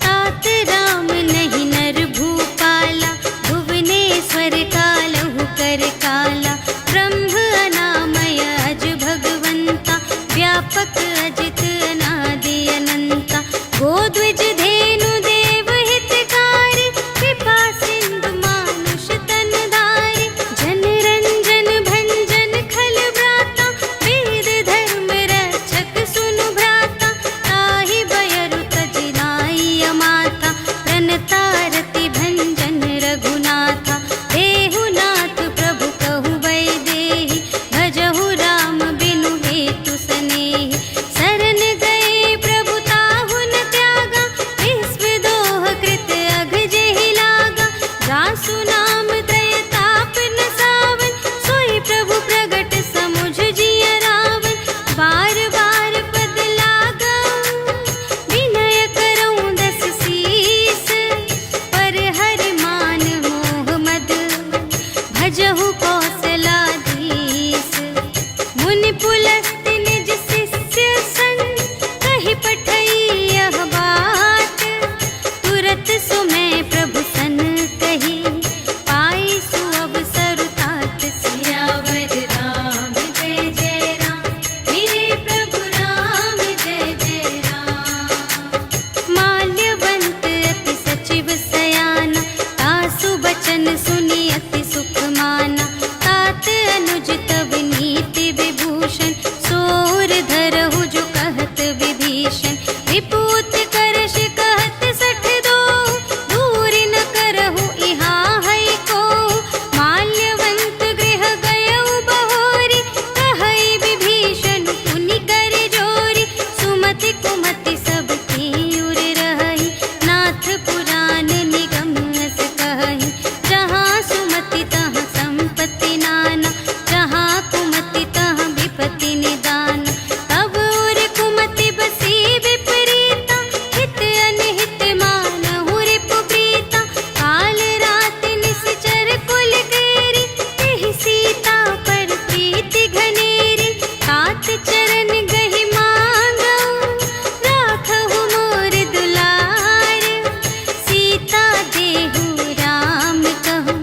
तात राम नहीं नर भूपाला, भुवनेश्वर कालहु कर काला। ब्रह्म अनामय अज भगवंता, व्यापक अजित अनादि अनंता। गोद्विज धेनु देव हितकारी, कृपा सिंधु भजहु कौशलाधीश। मुनि पुलस्त्य निज शिष्य संग, कहि पठई यह बात। तुरत सुमय प्रभु सन कही, पाई सुअवसर तात। सियावर राम जय जय राम, मेरे प्रभु राम जय जय राम। माल्यवंत अति सचिव सयाना, तासु बचन सुनि अति सुख माना। तात अनुज तब नीति विभूषण, सोर धरहु जो कहत विभीषण। विपूत करश कहत सठ दो, दूर न करहु इहाँ है को। माल्यवंत गृह गयउ बहोरी, कहई विभीषण पुनि कर जोरी। सुमति कुमति सब की उर रहई, नाथ पुराण निगम अस कहई। जहाँ सुमति तहाँ संपत्ति नाना, जहाँ कुमति तहाँ विपत्ति निदान। तब उर कुमति बसी विपरीता, हित अनहित मानहु रिपु प्रीता। काल रात निश्चर कुल केरी, तेहि सीता पर प्रीति घनेरी। तात चरण गहि मांगऊ, राखहु मोर दुलार। सीता देहु राम कहूँ,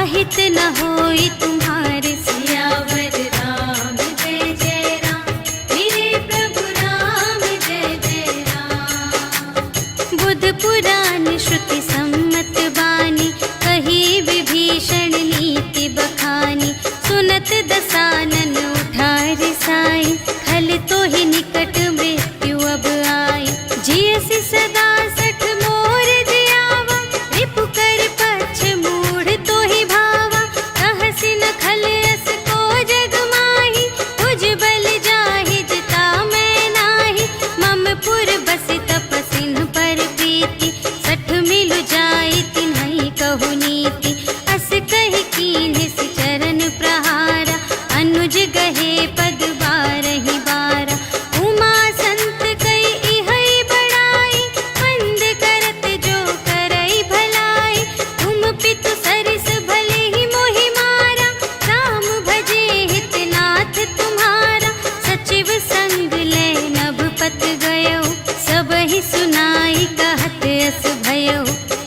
अहित न होई तुम्हारे। सियावर राम जय जय राम, मेरे प्रभु राम जय जय राम। बुध पुराण श्रुति सम्मत बानी, कही विभीषण नीति बखानी। सुनत दसानन उठार साई, खल तो ही निकट मृत्यु अब आई। जियसि सदा सठ मोर जियावा, रिपु कर पक्ष मूढ़ तो ही भावा। कहसि न खल अस को जग माही, तुझ बल जाहि जिता मैं नाही। मम पुर बसि तपसिन पर प्रीति, सठ मिलु जाई तिन्हई कहु नीति। अस कहि कीन्हि चरण प्रहारा, अनुज गहे पद बारहि बारा। उमा संत कई इहै बड़ाई, मंद करत जो करई भलाई। तुम पितु सरिस भले ही मोहि मारा, राम भजे हित नाथ तुम्हारा। सचिव संग ले नभ पत गयो, सबहि सुनाई कहत अस भयो।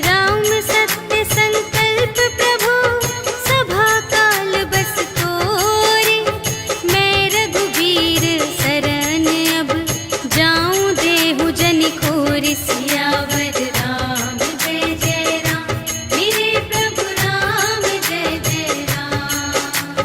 राम सत्य संकल्प प्रभु, सभा काल बस तोरे। मैं रघुबीर शरण अब, जाऊं देहु जनि खोरि। सियावर राम जय जय राम, मेरे प्रभु राम जय जय राम।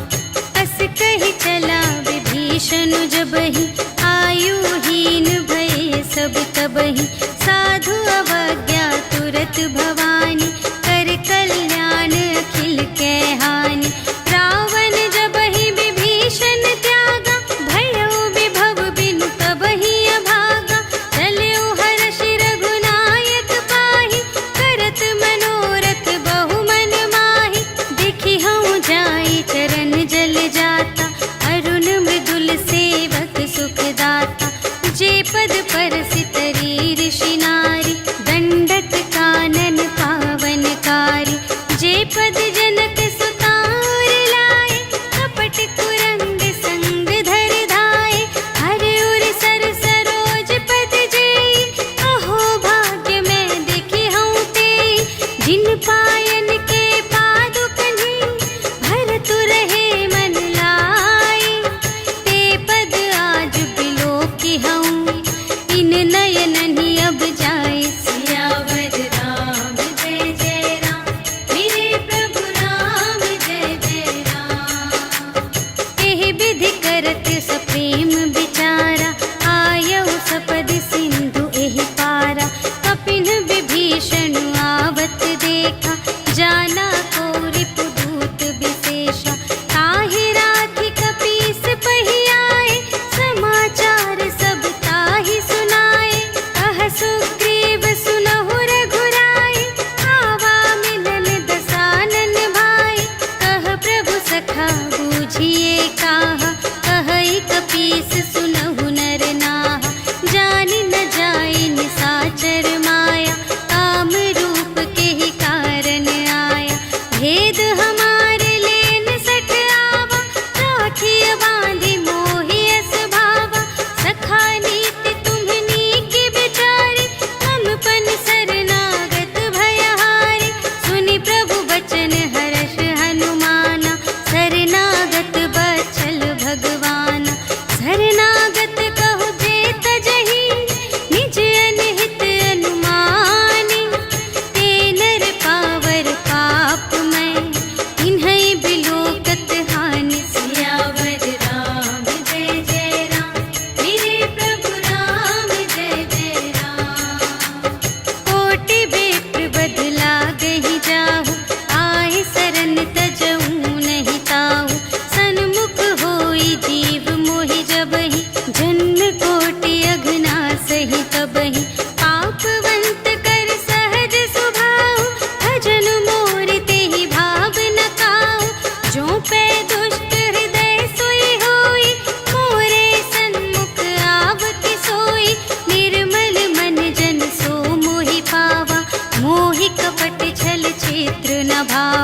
अस कहि चला विभीषण जबहि, आयुहीन भये सब तबहि। साधु अवज्ञा तुरत भवानी, कर कल्याण अखिल के हानि। रावण जबहि विभीषण त्यागा, भयउ विभव बिनु तबहि अभागा। चलउ हर्षि रघुनायक पाहि, करत मनोरथ बहु मन माहि। देखि हऊँ जाई चरण जल जाता, अरुण मृदुल सेवक सुख दाता। जे पद परसि तरी ऋषि नारी, दंडक कानन पा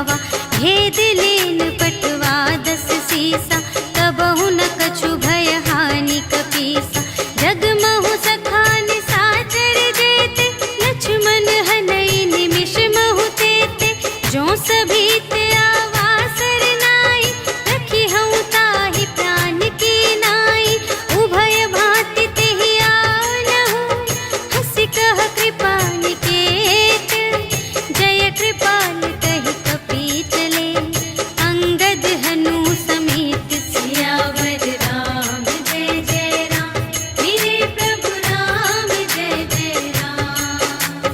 सुहावा। भेद लेन पटवा 10 सीसा, तबहु न कछु भय हानि कपीसा। जगमहु सखान साचर जेते, लक्ष्मण हनई निमिष महु तेते। जो सभीत आवासर नाई, रखी हूँ ताहि प्राण की नाई। उभय भांति तेहि आनहु, हंसि कह कृपा निकेत। जय कृपाल कहि कपि चले, अंगद हनु समेत। सियावर राम जय जय राम, मेरे प्रभु राम जय जय राम।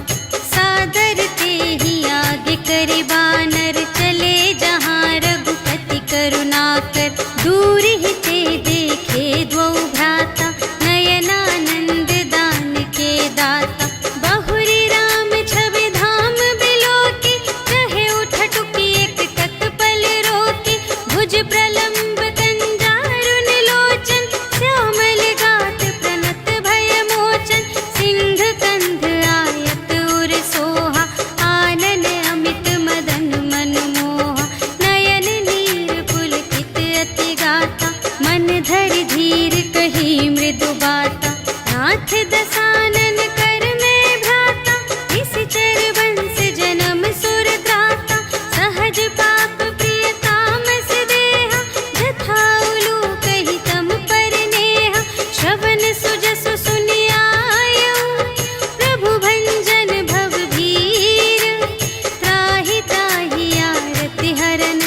सादर तेहि आगे करि बानर, चले जहाँ रघुपति करुणाकर। दूर ही ते देखे द्वौ भ्राता, नयनानंद दान के दाता। बहुरी राम छवि धाम बिलोकी, कहे उठटुकी एक तत्पल रोकी। भुज प्रलंब कंजारुन लोचन, श्यामल गात प्रणत भय मोचन। सिंह कंध आयत उर सोहा, आनन अमित मदन मनमोहा। नयन नीर पुलकित अति गाता, मन धरि धीर कही मृदु बाता। नाथ दसानन कर में भ्राता, निश्चर वंश जन्म सुर त्राता। सहज पाप प्रिय तामस देहा, जथा उलूक ही तम पर नेहा। श्रवण सुजसु सुनि आयऊ, प्रभु भंजन भव भीर। त्राहि त्राहि आरति हरन,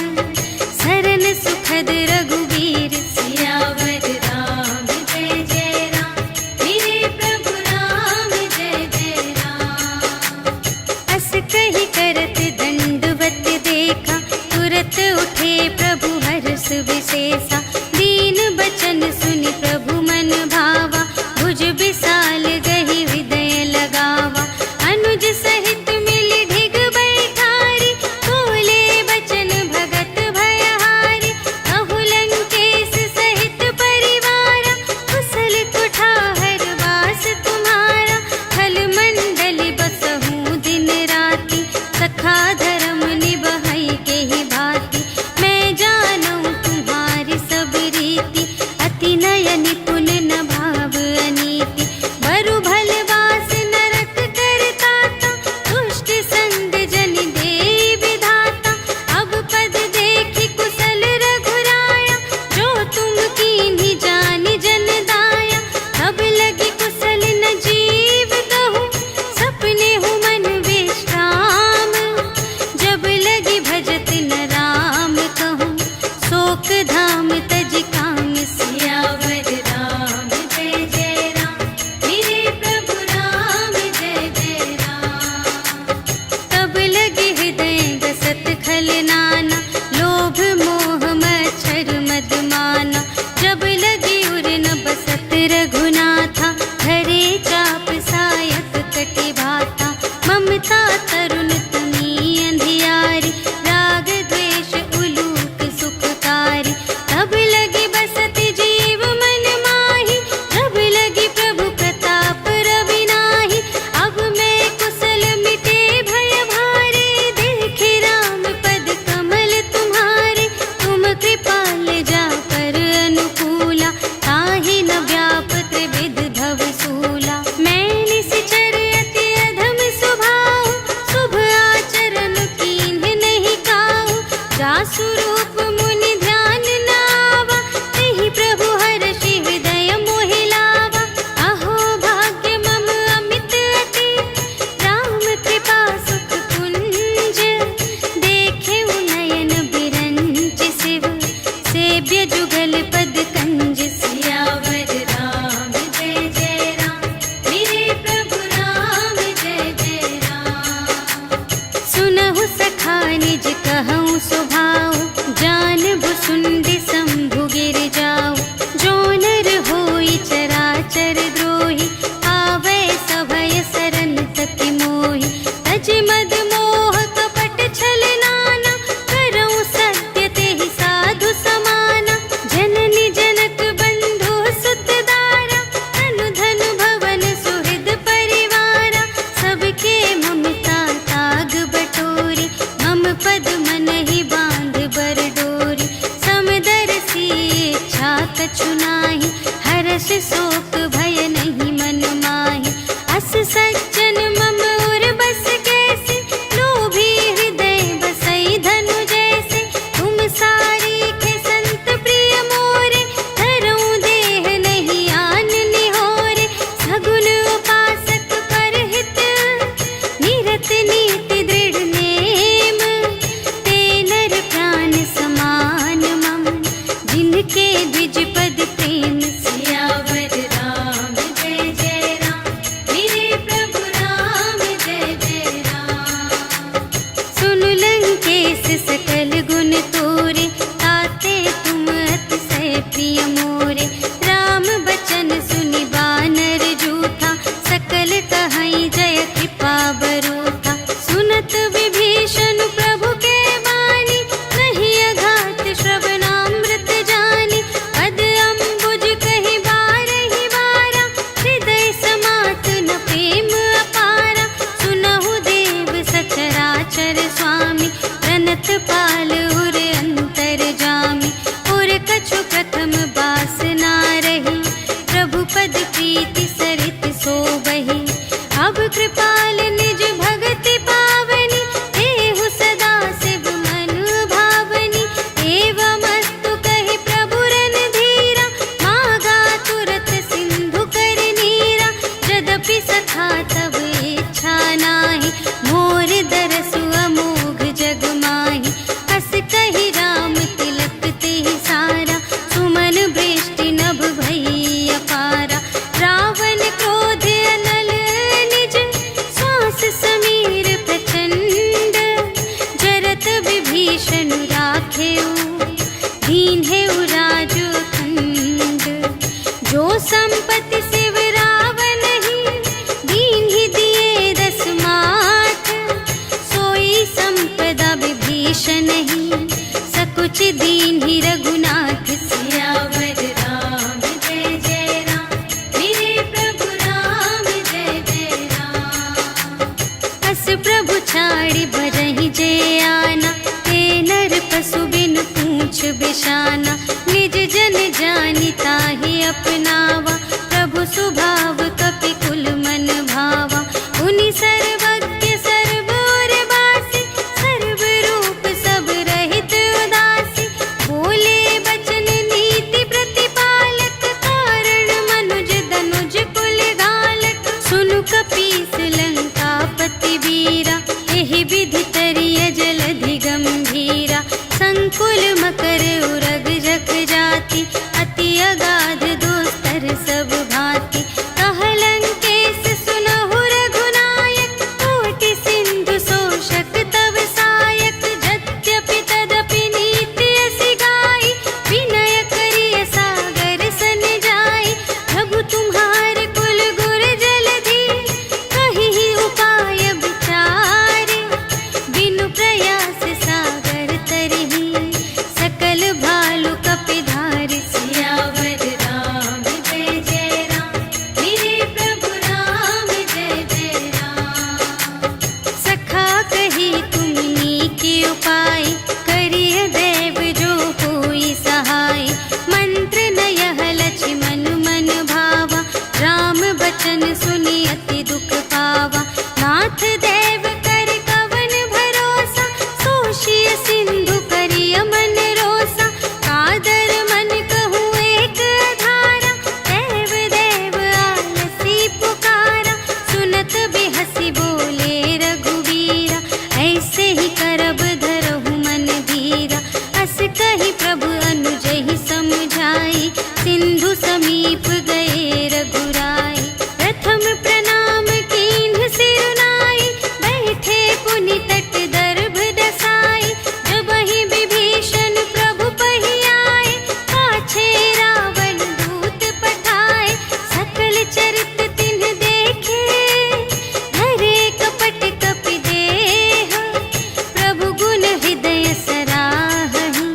सरन सुखद रघुवीर। सियावर राम जय जय राम, मेरे प्रभु राम जय जय राम। अस कहि करत दंडवत देखा, तुरत उठे प्रभु हर्ष विशेषा। दीन बचन सुनि प्रभु मन भावा, भुज विशाल गहि हृदय लगावा। अनुज सहित मिलि ढिग बैठारी, बोले बचन भगत भयहारी। कहु लंकेश सहित परिवारा, कुशल कुठार वास तुम्हारा। खल मंडल बसहु दिन राति, सखा धर्म निबहै केहि भांति। मैं जानूं तुम्हारी सब रीति, अति नय निपुण न भाव अनीति। बरु भल वास नरक करताता, दुष्ट संग जन देई विधाता। अब पद देखि कुशल रघुराया, जो तुम कीन्ही जानि जन दाया। तब लगी कुशल न जीव कहूँ, सपने हूँ मन विश्राम। जब लगी भजत न राम कहूँ, शोक धाम तज काम। सियावर राम जय जय राम, मेरे प्रभु राम जय जय राम। तब लगे हृदय गसत खल नाना, लोभ मोह मच्छर मद माना। जब लगी उर न बसत रघुनाथा, धरे चाप सायक कटि भाता। ममता तरुण तमी अंधियारी, राग द्वेष उलूक सुखकारी। तब लगी बसत जीव मन माही, जब लगी प्रभु प्रताप रवि नाही। अब मैं कुशल मिटे भय भारे, देखे राम पद कमल तुम्हारे। तुम कृपाल जा पर अनुकूला, ताहि न व्याप त्रिविध भव सूला। मैं निश्चर अति अधम स्वभाव, शुभ आचरण कीन्ह नहीं काहू। जासु रूप मुनि ध्यान न आवा, तेहि प्रभु हर्षि हृदय मोहि लावा। अहो भाग्य मम अमित अति, राम कृपा सुख कुंज। देखे नयन बिरंच शिव, सेव्य जुगल पद कंज। सियावर राम जय जय राम, मेरे प्रभु राम जय जय राम। सुनहु सखा निज कहूँ स्वभाव, हर्ष शोक भय नहीं मन माहि। अस सज्जन मम उर बस कैसे, लोभी हृदय बसई धनु जैसे। तुम सारीखे संत प्रिय मोरे, धरऊं देह नहीं आन निहोरे। सगुन उपासक परहित, निरत नीति दृढ़ नेम। ते नर प्राण समान मम, जिनके द्विज पद प्रेम। सियावर राम जय जय राम, मेरे प्रभु राम जय जय राम। सुन लंकेश सकल गुण तोरे, ताते तुम अतिशय प्रिय मोरे। राम बचन सुनि बानर जूठा, सकल कहई जय कृपा बरूठा। सुनत विभीषण प्रभु के बानी, नहीं अघात श्रवणामृत जानी। पद अम्बुज कहि बारहि बारा, हृदय समात न प्रेम अपारा। सुनहु देव सचराचर स्वामी, प्रणत पाल उर अंतर जामी। उर कछु प्रथम बास ना रही, प्रभु पद प्रीति सरित सोबहि। अब कृपाल निज भगति पावनी, देहु सदा शिव मन भावनी। एवमस्तु कहि प्रभु रणधीरा, मागा तुरत सिंधु कर नीरा। यद्यपि सखा तब इच्छा नाही, मोर दरसु अमोघ जग माहि। हस कहि राम तिलक तेहि सारा, सुमन वृष्टि नभ भई अपारा। रावण क्रोध अनल निज, श्वास समीर प्रचंड। जरत विभीषण राखेउ, दीन्हेउ राजु अखंड। जो संपत्ति शिव रावण ही, दीन्हि दिए दस माठ। सोई संपदा विभीषण ही, सकुच दीन्हि रघुनाथ। सियावर राम जय जय राम, मेरे प्रभु राम जय जय राम। अस प्रभु छाड़ि बरहि जे आना, ते नर पशु बिनु पूछ बिशाना। निज जन जानि ताहि अपनावा, प्रभु सुभाव कपि कुल मन भावा। उनि सर्वज्ञ सर्व और वासी, सर्व रूप सब रहित उदासी। बोले बचन नीति प्रतिपालक, कारण मनुज धनुज कुल घालक। सुनु कपीस लंकापति वीरा, एहि विधि तरिय जलधि गंभीरा। संकुल मकर उरग जग जाति, अति अगाध दोस्तर सब भांति। कह लंकेश सुनहु रघुनायक, कोटि सिंधु शोषक तव सायक। यद्यपि तदपि नीति असि गाई, विनय करिय सागर सन जाई। प्रभु तुम्हारे कुल गुर जलधि, कहिहि उपाय विचारे। बिनु प्रयास सागर तरहि, सकल भालु कपिधारि। सियावर राम जय जय राम, मेरे प्रभु राम जय जय राम। सखा कही तुमनी के उपाय, करिय देव जो कोई सहाय। मंत्र न यह लक्ष्मण मन भावा, राम बचन सुनि अति दुख पावा। नाथ देव कर कवन भरोसा, सोषिय सिंधु करिय मन रोसा। कादर मन कहूँ एक अधारा, देव देव आलसी पुकारा। सुनत बिहसी बोले रघुवीरा, ऐसे ही करब धरहु मन धीरा। अस कहि प्रभु अनुजहि समझाई, सिंधु समीप गए रघुराई। प्रथम प्रणाम कीन्ह सिरुनाई, बैठे पुनि तट दर्भ दसाई। जबहि विभीषण प्रभु पहि आए, पाछे रावण दूत पठाए। सकल चरित तिन्ह देखे, धरे कपट कपि देह। प्रभु गुण हृदय सराहहि,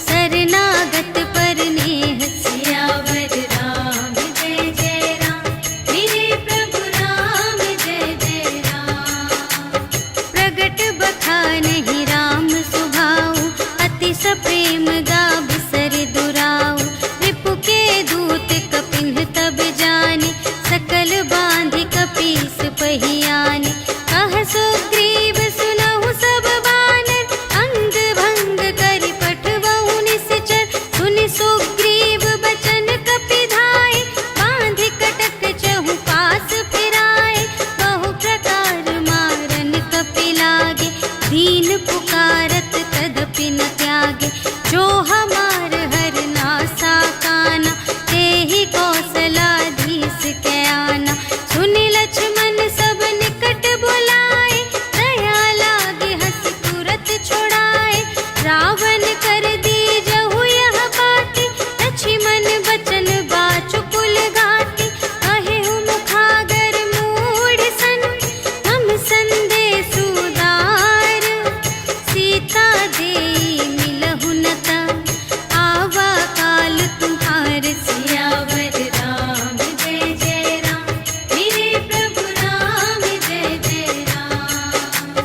शरणागत पर नेह। सियावर राम जय जय राम, मेरे प्रभु राम जय जय राम। प्रगट बखानहि राम सुभाऊ, अतिश प्रेम गा बिसर दुराऊ। रिपु के दूत कपिन्ह कोई मिलहु न ता, आवा काल तुम्हार सियावर राम जय जय राम, मेरे प्रभु राम जय जय राम।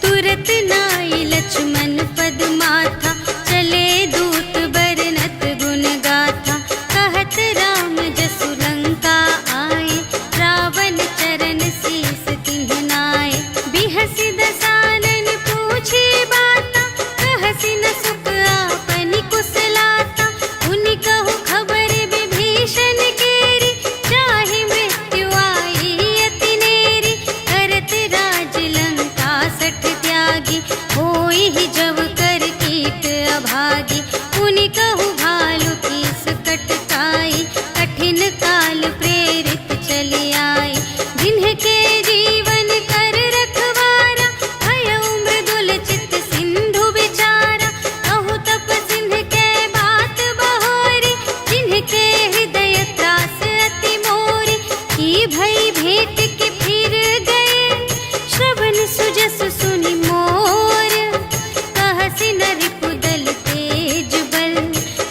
तुरत नाई लक्ष्मण पद माथा, चले दूत बरनत गुण गाथा, कहत राम जसु लंका आए, रावण चरण शीस तिन्ह नाए। बिहसि दसानन पूछे बाता, कहसि न सुख आपनि कुशलाता, उनि कहु खबर विभीषण केरी, चाहे मृत्यु आई अति नेरी। करत राज लंका सठ त्यागी, होई ही जब कर कीट अभागी। उनि कहु भालु कीस कटकाई, कठिन काल प्रेरित चली आई। जिन्हके जीवन कर रखवारा, भयउ मृदुल चित सिंधु विचारा। कहु तप सिंध के बात बहोरी, जिन्हके हृदय त्रास अति मोरी। की भई भेंट के फिर गए, श्रवण सुजस सुनि मोर। कहसि न रिपुदल तेज बल,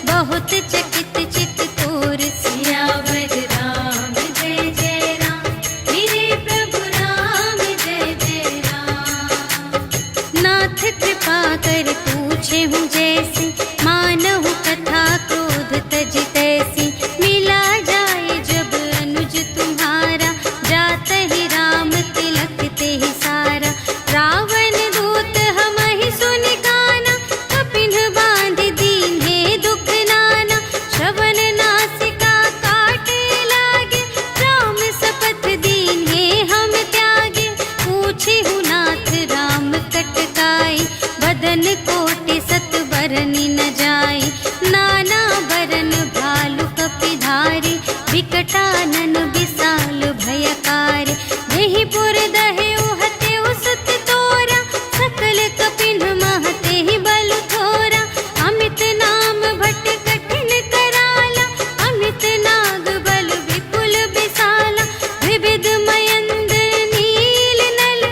बहुत चकित चित तोर। सियावर राम जय जय राम, मेरे प्रभु राम जय जय राम। नाथ कृपा कर पूछे हूँ जैसी, मानहु कथा क्रोध तज तैसी। मिला जाए जब अनुज तुम्हारा, जात ही राम तिलक ते ही सारा। रावण दूत हमहि सुनि काना, कपिन बांध दीन्हे दुख नाना। श्रवण नासिका काटे लागे, राम शपथ दीन्हे हम त्यागे। पूछे हूँ नाथ राम कटकाई, बदन कोटि सत बरनि न जाई। नाना बरन भालु कपिधारी, विकटानन विशाल भयकारी। देहि पुर दहेउ हतेउ सुत तोरा, सकल कपिन महते ही बलु थोरा। अमित नाम भट कठिन कराला, अमित नाग बल विपुल विशाला। विविध मयंद्र नील नल,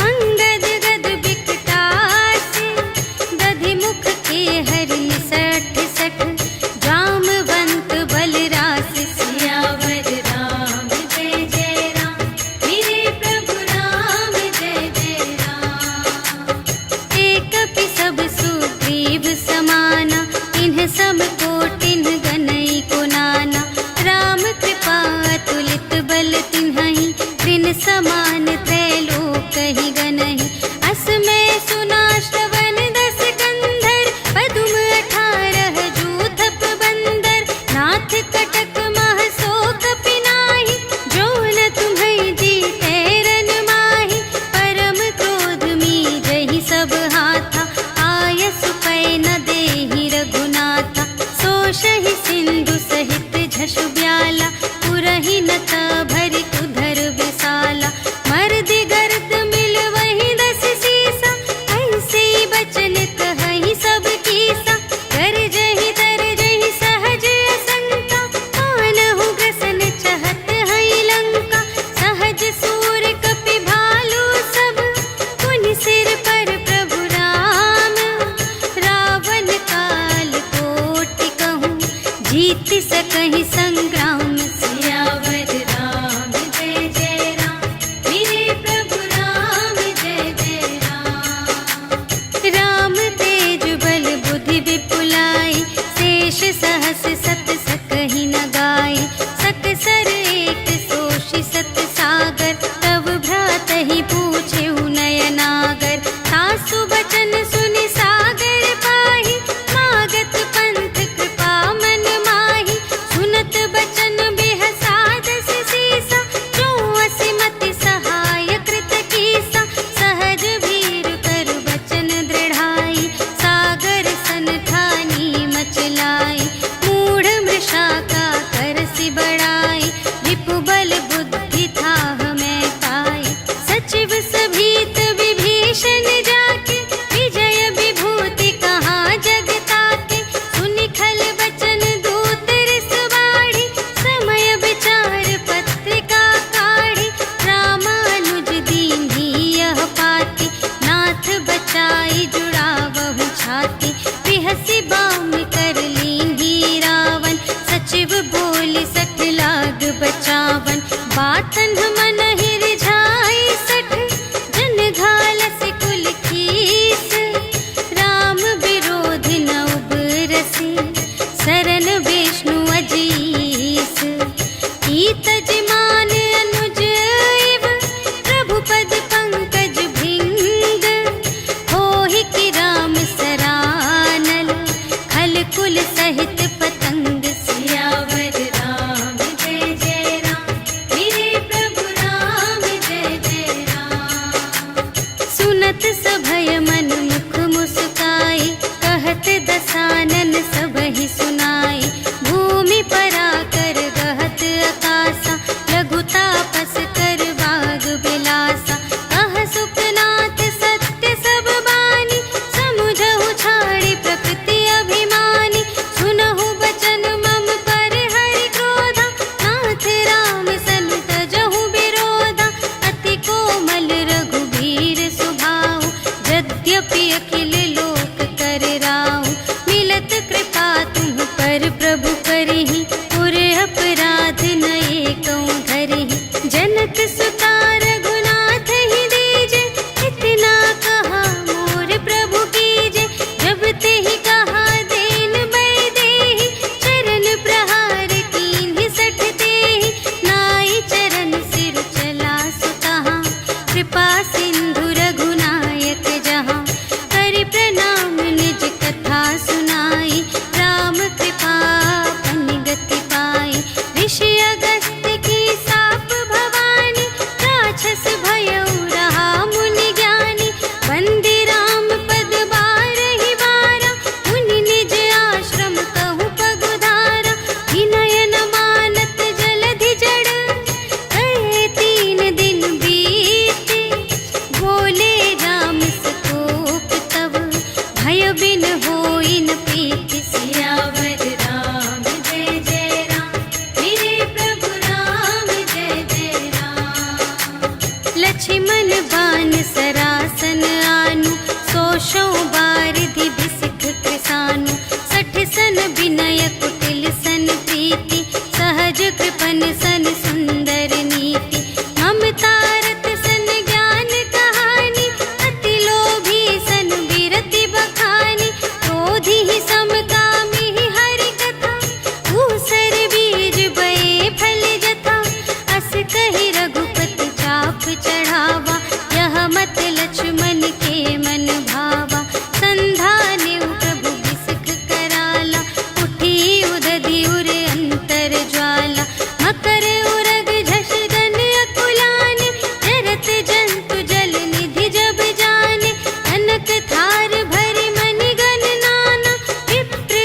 अंगद गद विकटासी। दधि मुख के हरि सठ सठ, जामवंत बलरास। सियावर राम जय जय राम, मेरे प्रभु राम जय जय राम। एक कपि सब सुग्रीव समाना, इन्ह सब कोटिन्ह गनई को नाना। राम कृपा अतुलित बल तिन्हहि, त्रिन समान त्रैलोक ही गनहि। अस मैं सुना श्रवण दस कंधर, पदुम 18 जूथप बंदर। नाथ कटक मह सो कपि नाही, जो न तुम्है जीतै रन माही। परम क्रोध मीजहि सब हाथा, आयसु पै न देहि रघुनाथा। सोषहि सिंधु सहित झसु ब्याला, पुरहि न त भरि उधर विशाला। मर्दि गर्द मिल वही दस सीसा, ऐसे बचन कहहि सब कीसा। गरजहि तरजहि सहज असंका, मानहु ग्रसन चहत हई लंका। सहज सूर कपि भालु सब, पुनि सिर पर प्रभु राम। रावण काल कोटि कहूँ, जीत सकहि संग्राम। सियावर राम जय जय राम, मेरे प्रभु राम जय जय राम। राम तेज बल बुद्धि विपुलाई, शेष सहस सत सकहि न गाई। सकसर एक सोषि सत सागर, तब भ्रातहि पूछेउ नयनागर। सासु बचन सुनि सागर पाहि, मागत पंथ कृपा मन माहि। सुनत भांति बिहसी बाम कर लींगी रावण। सचिव बोली 60 लाग बचावन, बातन मन हिर झाई 60 जन घालस कुल खीस। राम विरोध न उबरसी शरण विष्णु अजीस। ईत जमान अनुज इव प्रभु पद पंकज भिंग। होहि कि राम सरानल खल कुल सहित पतंग। सियावर राम जय जय राम, मेरे प्रभु राम जय जय राम। सुनत सभय मन मुख मुस्काई, कहत दसानन सबहि सुनाई। भूमि पराकर गहत आकाशा, लघु तापस कर बाग बिलासा। कह सुखनाथ सत्य सब बानी, समुझहु छाड़ी प्रकृति अभिमानी। सुनहु बचन मम पर हरि क्रोधा, नाथ राम सन तजहु विरोधा। अति कोमल रघुबीर सुभाऊ, यद्यपि अखिल लोक कर राऊ। मिलत कृपा तुम पर प्रभु करहि, पुर अपराध न एकौ धरहि। जनक सुता रघुनाथ ही दीजे, इतना कहा मोर प्रभु कीजे। जब तेहि कहा दीन बैदेहि, चरण प्रहार कीन्हि 60 तेहि। नाई चरण सिर चला सुतहाँ, कृपा सिंधु रघुनायक जहाँ। करि प्रणाम निज कथा सुनाई, राम कृपा पन गति पाई। ऋषि अगस्त्य की साप भवानी, राक्षस भयउ रहा मुनि ज्ञानी। वंदे राम पद बारहि बारा, मुनि निज आश्रम कहु पगुधारा। विनय न मानत जलधि जड़, कहे 3 दिन बीते। बोले राम सकोप तब, भय बिन होई न प्रीति। सियावर राम जय जय राम, मेरे प्रभु राम जय जय राम। लक्ष्मण बान सरासन आनु, 100 बारिधि बिसिख कृसानु। 60 सन विनय कुटिल सन प्रीति, सहज कृपन सन सुंदर नीति। ममता रत सन ज्ञान कहानी, अति लोभी सन विरति बखानी। क्रोधी ही समकामी ही हरि कथा, ऊसर बीज बये फल जथा। अस कहि रघुपति चाप चढ़ावा, यह मत लक्ष्मण के मन भावा। संधानेउ प्रभु बिसिख कराला, उठी उदधि उर अंतर ज्वाला। मकर उरग झष गन अकुलाने, जरत जंतु जल निधि जब जाने। कनक थार भरि मनि गण नाना, विप्र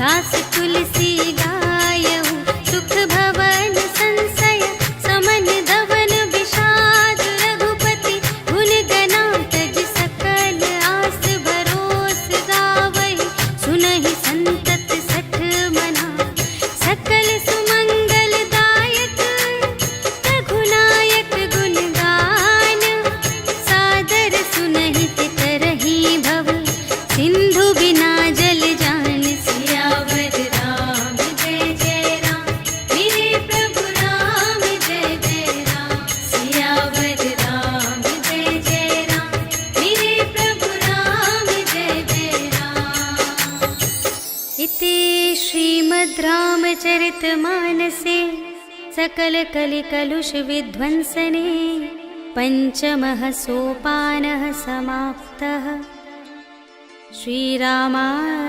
दास तुलसी गायऊ सुख भवन संशय समन दवन विषाद रघुपति गुण गना तज सकल आस भरोस गावई सुनहि संतत सठ मना सकल सुमंगल दायक रघुनायक गुण गान सादर सुनहि तरही भव सिंधु बिना जल जान सियावर राम जय जय राम मेरे प्रभु राम जय जय राम सियावर राम जय जय राम मेरे प्रभु राम जय जय राम। इति श्रीमद् रामचरितमानसे सकल कलि कलुष विध्वंसने पंचमः सोपानः समाप्तः। श्रीरामार्पणमस्तु।